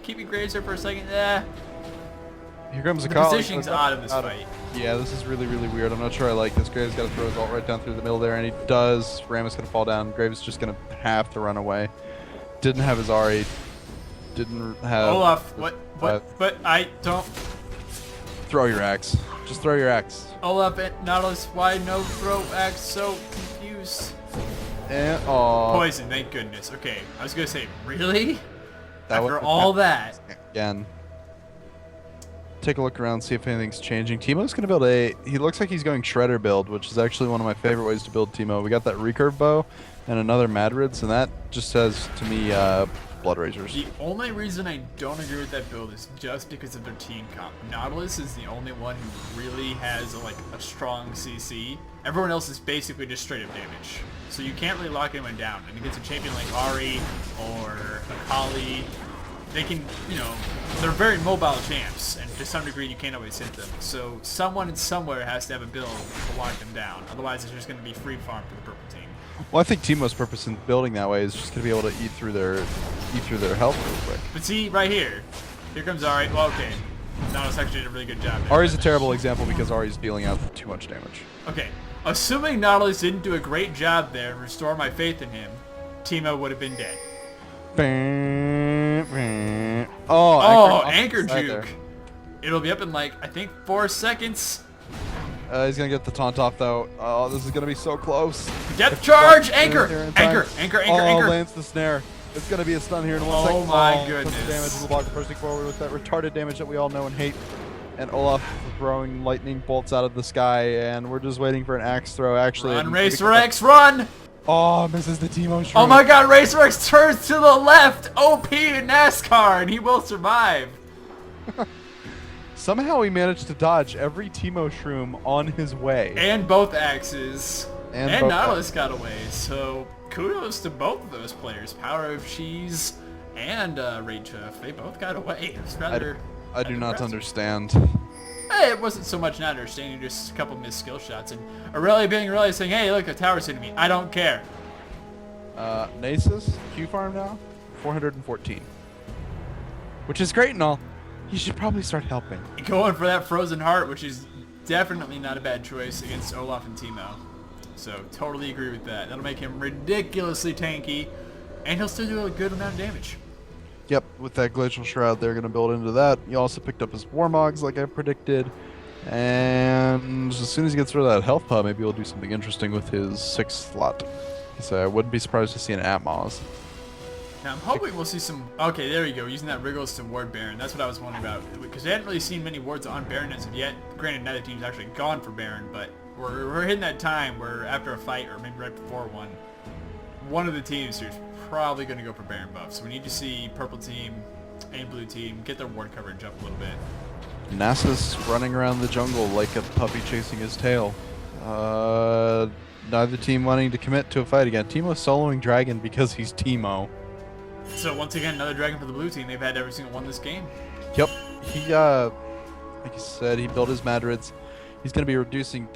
Speaker 1: keeping Graves there for a second.
Speaker 2: Here comes the
Speaker 1: The
Speaker 2: call.
Speaker 1: positioning's odd in this fight.
Speaker 2: Yeah, this is really, really weird. I'm not sure I like this. Graves got to throw his ult right down through the middle there, and he does. Rammus going to fall down. Graves is just going to have to run away. Didn't have his Ari. Didn't have...
Speaker 1: Olaf, what? But I don't...
Speaker 2: Throw your axe. Just throw your axe.
Speaker 1: Olaf at Nautilus, why no throw axe? So confused.
Speaker 2: And, aw.
Speaker 1: Poison, thank goodness. Okay, I was going to say, really?
Speaker 2: That
Speaker 1: After
Speaker 2: was-
Speaker 1: all that?
Speaker 2: Again. Take a look around, see if anything's changing. Teemo's going to build a... He looks like he's going Shredder build, which is actually one of my favorite ways to build Teemo. We got that recurve bow and another Madrids, and that just says, to me, Blood Razors.
Speaker 1: The only reason I don't agree with that build is just because of their team comp. Nautilus is the only one who really has like a strong CC. Everyone else is basically just straight up damage. So you can't really lock anyone down. And against a champion like Ari or Akali, they can, you know, they're very mobile champs, and to some degree you can't always hit them. So someone somewhere has to have a build to lock them down. Otherwise it's just going to be free farm for the purple team.
Speaker 2: Well, I think Teemo's purpose in building that way is just going to be able to eat through their health real quick.
Speaker 1: But see, right here. Here comes Ari. Well, okay. Nautilus actually did a really good job there.
Speaker 2: Ari's a terrible example because Ari's dealing out too much damage.
Speaker 1: Okay. Assuming Nautilus didn't do a great job there and restore my faith in him, Teemo would have been dead. Oh, anchor juke. It'll be up in like, I think 4 seconds.
Speaker 2: He's going to get the taunt off though. Oh, this is going to be so close.
Speaker 1: Depth charge! Anchor! Anchor!
Speaker 2: Oh, lands the snare. It's going to be a stun here in 1 second.
Speaker 1: Oh my goodness.
Speaker 2: Puts the damage in the block, pushing forward with that retarded damage that we all know and hate. And Olaf throwing lightning bolts out of the sky, and we're just waiting for an axe throw. Actually,
Speaker 1: Run, Racer X, run!
Speaker 2: Oh, misses the Teemo shroom.
Speaker 1: Oh my god, Racer X turns to the left! OP in NASCAR, and he will survive.
Speaker 3: Somehow he managed to dodge every Teemo shroom on his way.
Speaker 1: And both axes.
Speaker 3: And
Speaker 1: And
Speaker 3: both
Speaker 1: Nautilus got away. So kudos to both of those players. Power of Cheese and Raychuff. They both got away. It was rather
Speaker 2: I do not
Speaker 1: impressive.
Speaker 2: understand.
Speaker 1: It wasn't so much not understanding, just a couple missed skill shots. And Aurelia being Aurelia saying, hey, look, a tower's hitting me. I don't care.
Speaker 3: Nasus, Q farm now, 414. Which is great and all. He should probably start helping.
Speaker 1: Going for that Frozen Heart, which is definitely not a bad choice against Olaf and Teemo. So, totally agree with that. That'll make him ridiculously tanky, and he'll still do a good amount of damage.
Speaker 2: Yep, with that Glacial Shroud, they're going to build into that. He also picked up his Warmogs like I predicted. And as soon as he gets rid of that health pub, maybe he'll do something interesting with his 6th slot. So I wouldn't be surprised to see an Atmos.
Speaker 1: Now, I'm hoping we'll see some... Okay, there we go. Using that Wriggles to ward Baron. That's what I was wondering about. Because we hadn't really seen many wards on Baron as of yet. Granted, neither team's actually gone for Baron, but we're hitting that time where after a fight, or maybe right before one of the teams is probably going to go for Baron buff. So we need to see purple team and blue team get their ward coverage up a little bit.
Speaker 2: Nasus running around the jungle like a puppy chasing his tail. Neither team wanting to commit to a fight again. Teemo's soloing Dragon because he's Teemo.
Speaker 1: So once again, another dragon for the blue team. They've had every single one this game.
Speaker 2: Yep. He, like I said, he built his Madrids. He's going to be reducing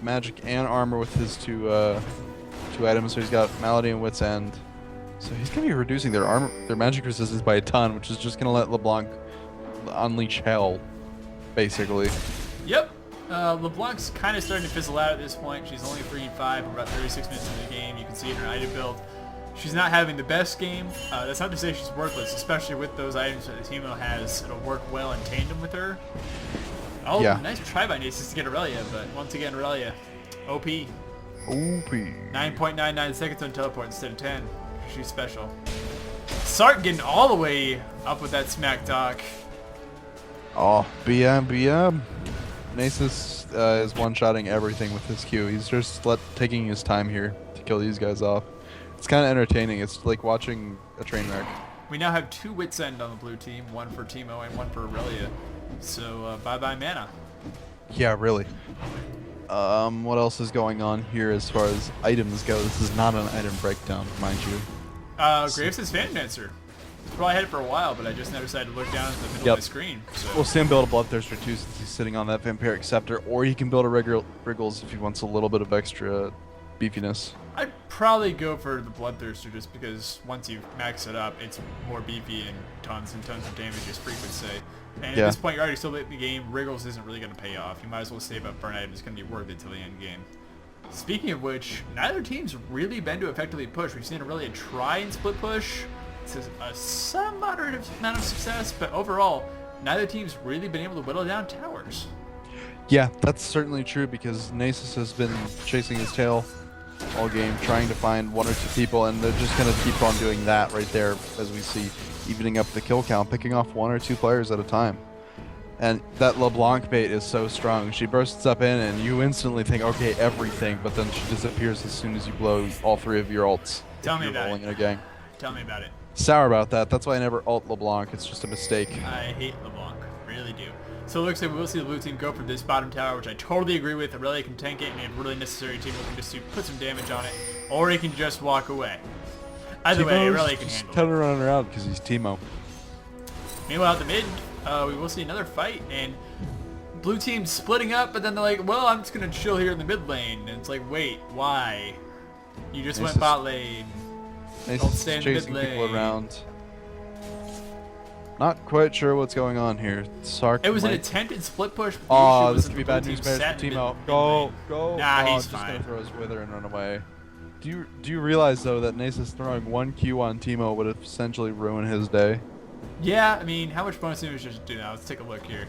Speaker 2: magic and armor with his two items. So he's got Malady and Wit's End. So he's going to be reducing their magic resistance by a ton, which is just going to let LeBlanc unleash hell, basically.
Speaker 1: Yep. LeBlanc's kind of starting to fizzle out at this point. She's only 3-5, about 36 minutes into the game. You can see in her item build. She's not having the best game. That's not to say she's worthless, especially with those items that the Teemo has. It'll work well in tandem with her. Oh,
Speaker 2: Yeah.
Speaker 1: Nice try by Nasus to get Aurelia, but once again, Aurelia, OP.
Speaker 2: OP.
Speaker 1: 9.99 seconds on teleport instead of 10. She's special. Sark getting all the way up with that smack talk.
Speaker 2: Oh, BM. Nasus is one-shotting everything with his Q. He's just taking his time here to kill these guys off. It's kind of entertaining. It's like watching a train wreck.
Speaker 1: We now have 2 Wits End on the blue team, 1 for Teemo and 1 for Aurelia. So bye-bye mana.
Speaker 2: Yeah, really. What else is going on here as far as items go? This is not an item breakdown, mind you.
Speaker 1: Graves is Fan Dancer. Probably had it for a while, but I just now decided to look down at the middle of the screen. So.
Speaker 2: We'll see him build a Bloodthirster too, since he's sitting on that Vampiric Scepter, or he can build a Wriggles if he wants a little bit of extra beefiness.
Speaker 1: I'd probably go for the Bloodthirster just because once you max it up, it's more beefy and tons of damage, as Freak would say. And
Speaker 2: Yeah.
Speaker 1: at this point, you're already still late in the game. Wriggles isn't really going to pay off. You might as well save up burn item. It's going to be worth it till the end game. Speaking of which, neither team's really been to effectively push. We've seen Aurelia try and split push. It's some moderate amount of success, but overall, neither team's really been able to whittle down towers.
Speaker 2: Yeah, that's certainly true because Nasus has been chasing his tail all game, trying to find 1 or 2 people, and they're just going to keep on doing that right there, as we see, evening up the kill count, picking off 1 or 2 players at a time. And that LeBlanc bait is so strong. She bursts up in, and you instantly think, okay, everything, but then she disappears as soon as you blow all 3 of your ults.
Speaker 1: Tell me
Speaker 2: You're
Speaker 1: about
Speaker 2: rolling
Speaker 1: it.
Speaker 2: in a gang.
Speaker 1: Tell me about it.
Speaker 2: Sour about that. That's why I never ult LeBlanc. It's just a mistake.
Speaker 1: I hate LeBlanc. Really do. So it looks like we will see the blue team go for this bottom tower, which I totally agree with. Aurelia can tank it, and a really necessary team looking just to put some damage on it, or he can just walk away. Either way, Aurelia can handle it.
Speaker 2: Kind of running around because he's Teemo.
Speaker 1: Meanwhile, at the mid, we will see another fight, and blue team splitting up, but then they're like, well, I'm just going to chill here in the mid lane. And it's like, wait, why? You just went bot lane. Don't stay in the mid
Speaker 2: chasing people
Speaker 1: lane.
Speaker 2: around. Not quite sure what's going on here. Sark
Speaker 1: It was an
Speaker 2: might-
Speaker 1: attempted split push. But the
Speaker 2: Oh,
Speaker 1: issue
Speaker 2: this
Speaker 1: was
Speaker 2: could be
Speaker 1: that the
Speaker 2: bad
Speaker 1: blue
Speaker 2: news
Speaker 1: team
Speaker 2: bears
Speaker 1: sat
Speaker 2: for
Speaker 1: in
Speaker 2: Teemo.
Speaker 1: mid
Speaker 2: Go,
Speaker 1: lane.
Speaker 2: go.
Speaker 1: Nah,
Speaker 2: oh,
Speaker 1: he's
Speaker 2: just gonna
Speaker 1: fine.
Speaker 2: throw his wither and run away. Do you realize though that Nasus throwing 1 Q on Teemo would essentially ruin his day?
Speaker 1: Yeah, I mean, how much bonus damage does it do now? Let's take a look here.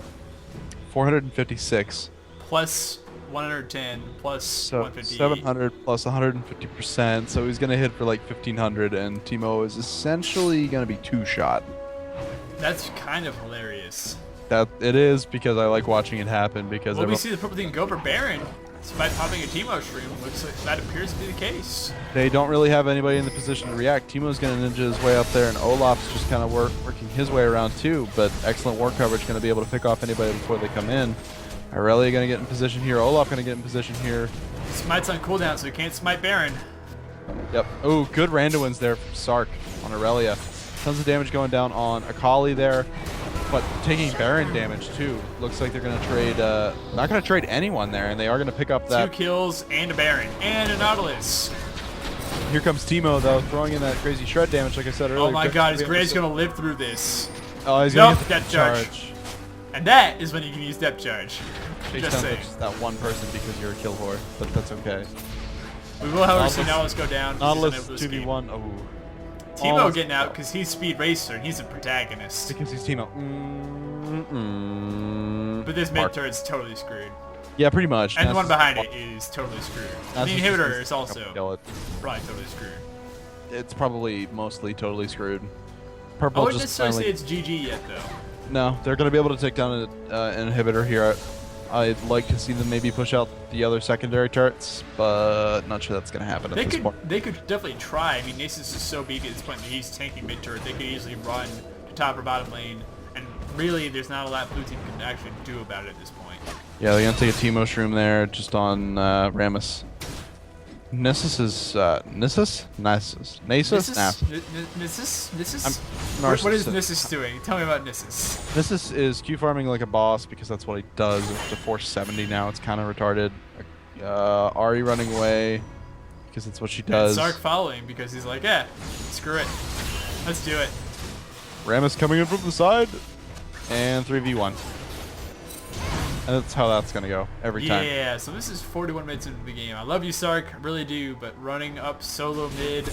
Speaker 2: 456.
Speaker 1: Plus 110, plus
Speaker 2: So
Speaker 1: 150.
Speaker 2: 700 plus 150%. So he's gonna hit for like 1500, and Teemo is essentially gonna be 2-shot.
Speaker 1: That's kind of hilarious.
Speaker 2: That it is because I like watching it happen because
Speaker 1: Well, we see the purple team go for Baron. Despite popping a Teemo stream, looks like that appears to be the case.
Speaker 3: They don't really have anybody in the position to react. Teemo's going to ninja his way up there, and Olaf's just kind of working his way around too, but excellent war coverage, going to be able to pick off anybody before they come in. Irelia going to get in position here. Olaf going to get in position here.
Speaker 1: Smite's on cooldown, so he can't smite Baron.
Speaker 3: Yep. Oh, good Randuin's there from Sark on Irelia. Tons of damage going down on Akali there, but taking Baron damage too. Looks like they're going to trade, not going to trade anyone there, and they are going to pick up that.
Speaker 1: 2 kills and a Baron and a Nautilus.
Speaker 3: Here comes Teemo though, throwing in that crazy shred damage, like I said earlier.
Speaker 1: Oh my god, is Gray's going to live through this?
Speaker 3: Oh, he's going to get the
Speaker 1: depth charge. And that is when you can use depth charge. Just saying.
Speaker 3: That one person because you're a kill whore, but that's okay.
Speaker 1: We will, however, see Nautilus go down.
Speaker 3: Nautilus 2v1. Oh.
Speaker 1: Teemo getting out because he's Speed Racer and he's a protagonist.
Speaker 3: Because he's Teemo.
Speaker 1: But this mid turret's totally screwed.
Speaker 3: Yeah, pretty much.
Speaker 1: And the one behind it is totally screwed. The inhibitor is also probably totally screwed.
Speaker 3: It's probably mostly totally screwed.
Speaker 1: I
Speaker 3: Purple
Speaker 1: wouldn't
Speaker 3: just
Speaker 1: necessarily say it's GG yet, though.
Speaker 3: No, they're going to be able to take down an inhibitor here. I'd like to see them maybe push out the other secondary turrets, but not sure that's going to happen at this point.
Speaker 1: They could definitely try. I mean, Nasus is so beefy at this point that he's tanking mid turret. They could easily run to top or bottom lane, and really, there's not a lot blue team can actually do about it at this point.
Speaker 3: Yeah, they're going to take a Teemo shroom there just on Rammus. Nissus is Nissus? Nasus. Nasus?
Speaker 1: Nissus? What is Nissus doing? Tell me about Nissus.
Speaker 3: Nissus is Q farming like a boss because that's what he does. It's to 470 now. It's kind of retarded. Ari running away because that's what she does.
Speaker 1: And Sark following because he's like, yeah, screw it. Let's do it.
Speaker 3: Rammus coming in from the side. And 3v1. And that's how that's going to go every time.
Speaker 1: Yeah, so this is 41 minutes into the game. I love you, Sark. I really do. But running up solo mid,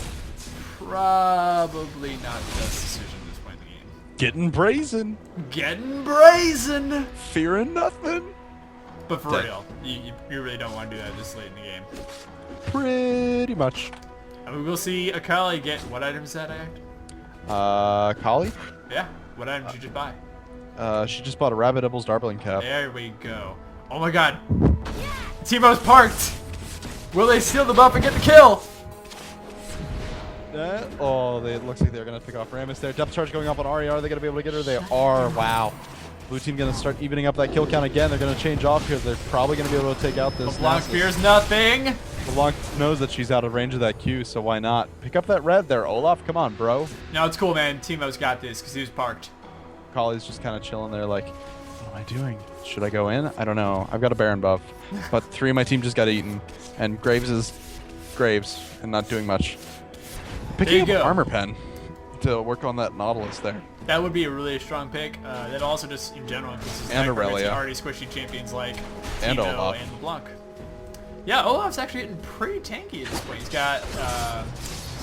Speaker 1: probably not the best decision at this point in the game.
Speaker 3: Getting brazen.
Speaker 1: Getting brazen.
Speaker 3: Fearing nothing.
Speaker 1: But for real, you really don't want to do that this late in the game.
Speaker 3: Pretty much.
Speaker 1: And we will see Akali get, what item is that, Act?
Speaker 3: Akali?
Speaker 1: Yeah, what item did you just buy?
Speaker 3: She just bought a Rabbit Doubles Darbling cap.
Speaker 1: There we go. Oh my god. Teemo's parked. Will they steal the buff and get the kill?
Speaker 3: It looks like they're going to pick off Rammus there. Depth charge going up on Ari. Are they going to be able to get her? They are. Wow. Blue team going to start evening up that kill count again. They're going to change off here. They're probably going to be able to take out this.
Speaker 1: LeBlanc fears nothing.
Speaker 3: LeBlanc knows that she's out of range of that Q, so why not? Pick up that red there, Olaf. Come on, bro.
Speaker 1: No, it's cool, man. Teemo's got this because he was parked.
Speaker 3: Kali's just kind of chilling there like, what am I doing? Should I go in? I don't know. I've got a Baron buff, but 3 of my team just got eaten, and Graves is Graves and not doing much. Picking up an armor pen to work on that Nautilus there.
Speaker 1: That would be a really strong pick. That also just in general increases
Speaker 3: and Aurelia.
Speaker 1: Already squishy champions like
Speaker 3: and
Speaker 1: Tito
Speaker 3: Olaf
Speaker 1: and LeBlanc. Yeah, Olaf's actually getting pretty tanky at this point. He's got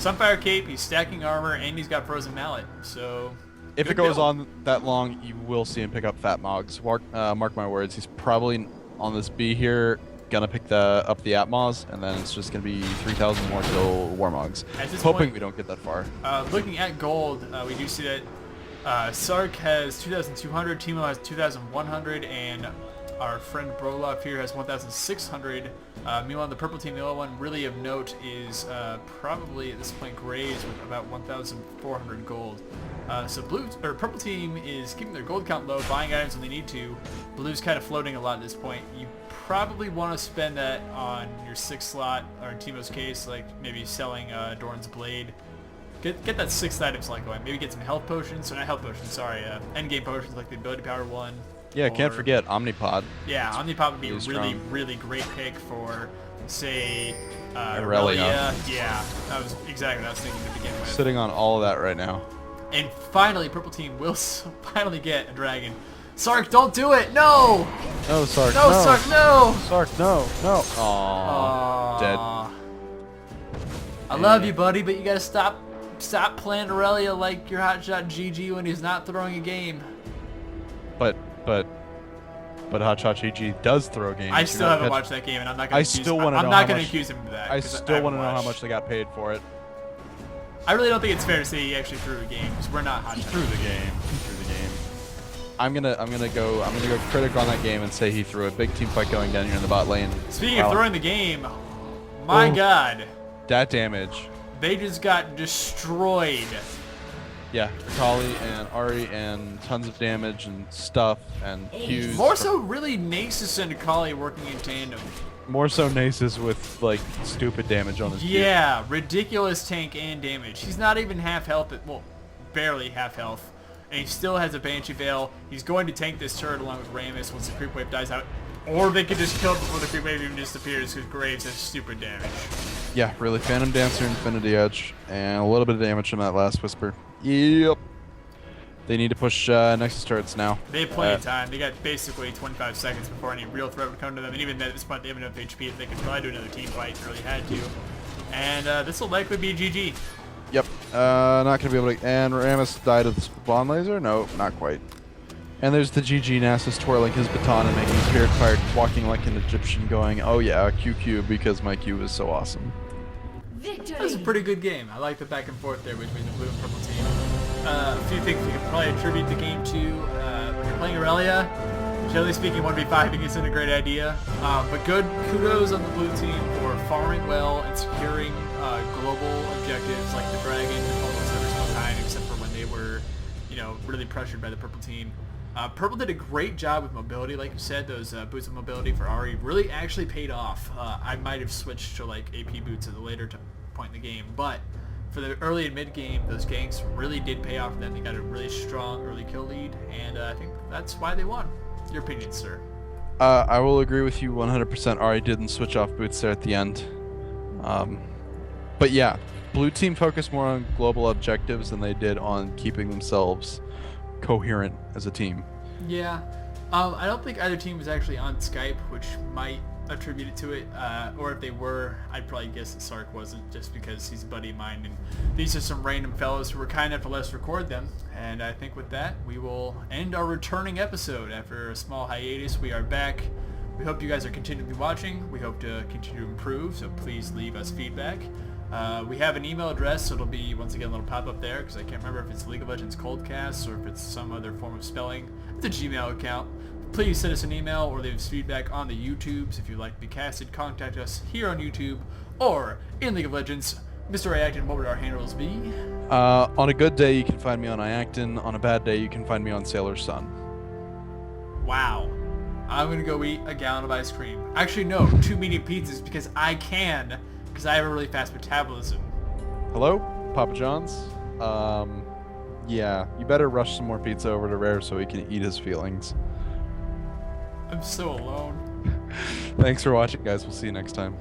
Speaker 1: Sunfire Cape, he's stacking armor, and he's got Frozen Mallet. So
Speaker 3: if it goes on that long, you will see him pick up Fat Mogs. Mark my words, he's probably on this B here, gonna pick up the Atmos, and then it's just gonna be 3,000 more kill Warmogs. Hoping we don't get that far.
Speaker 1: Looking at gold, we do see that Sark has 2,200, Teemo has 2,100, and our friend Brolov here has 1,600. Meanwhile, the purple team, the only one really of note is probably at this point Graves with about 1,400 gold. So purple team is keeping their gold count low, buying items when they need to. Blue's kind of floating a lot at this point. You probably want to spend that on your 6th slot, or in Teemo's case, like maybe selling Doran's Blade. Get that 6th item slot going. Maybe get some health potions, or not health potions, sorry, endgame potions like the ability power one.
Speaker 3: Yeah, can't forget Omnipod.
Speaker 1: Yeah, Omnipod would be a really, really great pick for, say, Aurelia. Yeah, that was exactly what I was thinking to begin with.
Speaker 3: Sitting on all of that right now.
Speaker 1: And finally, purple team will finally get a dragon. Sark, don't do it! No!
Speaker 3: No, Sark,
Speaker 1: no! No, Sark, no!
Speaker 3: Sark, no, no. Aww. Dead.
Speaker 1: I love you, buddy, but you gotta stop playing Aurelia like your hotshot GG when he's not throwing a game.
Speaker 3: But Hotshot GG does throw games.
Speaker 1: I still haven't watched that game, and I'm not gonna. I'm not gonna accuse him of that.
Speaker 3: I still want to know how much they got paid for it.
Speaker 1: I really don't think it's fair to say he actually threw a game because we're not Hotshot.
Speaker 3: He threw the game. He threw the game. I'm gonna go critic on that game and say he threw a big team fight going down here in the bot lane.
Speaker 1: Speaking of throwing the game, my God,
Speaker 3: that damage.
Speaker 1: they just got destroyed.
Speaker 3: Yeah, Akali and Ari and tons of damage and stuff and Qs.
Speaker 1: More so, really, Nasus and Akali working in tandem.
Speaker 3: More so Nasus with like stupid damage on his Q.
Speaker 1: Yeah, ridiculous tank and damage. He's not even half health, well, barely half health. And he still has a Banshee Veil. He's going to tank this turret along with Rammus once the creep wave dies out. Or they could just kill it before the creep wave even disappears because Graves has stupid damage.
Speaker 3: Yeah, really. Phantom Dancer, Infinity Edge, and a little bit of damage from that last Whisper. Yep. They need to push Nexus turrets now.
Speaker 1: They have plenty of time. They got basically 25 seconds before any real threat would come to them. And even at this point, they have enough HP that they could probably do another team fight if they really had to. And this will likely be GG.
Speaker 3: Yep. Not going to be able to... And Rammus died of the Spawn Laser? No, not quite. And there's the GG Nasus twirling his baton and making Spirit Fire, walking like an Egyptian going, oh yeah, QQ, because my Q is so awesome.
Speaker 1: That was a pretty good game. I like the back and forth there between the blue and purple team. A few things we can probably attribute the game to. When you're playing Aurelia, generally speaking, 1v5 isn't a great idea. But good kudos on the blue team for farming well and securing global objectives like the Dragon almost every single time, except for when they were, really pressured by the purple team. Purple did a great job with mobility, like you said. Those boots of mobility for Ari really actually paid off. I might have switched to like AP boots at a later point in the game, but for the early and mid game, those ganks really did pay off for them. They got a really strong early kill lead, and I think that's why they won. Your opinion, sir?
Speaker 3: I will agree with you 100%. Ari didn't switch off boots there at the end. But yeah, blue team focused more on global objectives than they did on keeping themselves coherent as a team.
Speaker 1: Yeah. I don't think either team was actually on Skype, which might attribute it to it. Or if they were, I'd probably guess that Sark wasn't, just because he's a buddy of mine. And these are some random fellows who were kind enough to let us record them. And I think with that, we will end our returning episode. After a small hiatus, we are back. We hope you guys are continually watching. We hope to continue to improve, so please leave us feedback. We have an email address, so it'll be, once again, a little pop-up there, because I can't remember if it's League of Legends Coldcasts or if it's some other form of spelling. It's a Gmail account. Please send us an email or leave us feedback on the YouTubes. If you'd like to be casted, contact us here on YouTube or in League of Legends. Mr. Iaqton, what would our handles be?
Speaker 3: On a good day, you can find me on Iaqton. On a bad day, you can find me on Sailor Sun.
Speaker 1: Wow. I'm going to go eat a gallon of ice cream. Actually, no, 2 medium pizzas because I can, because I have a really fast metabolism.
Speaker 3: Hello, Papa John's. Yeah, you better rush some more pizza over to Rare so he can eat his feelings.
Speaker 1: I'm so alone.
Speaker 3: Thanks for watching, guys. We'll see you next time.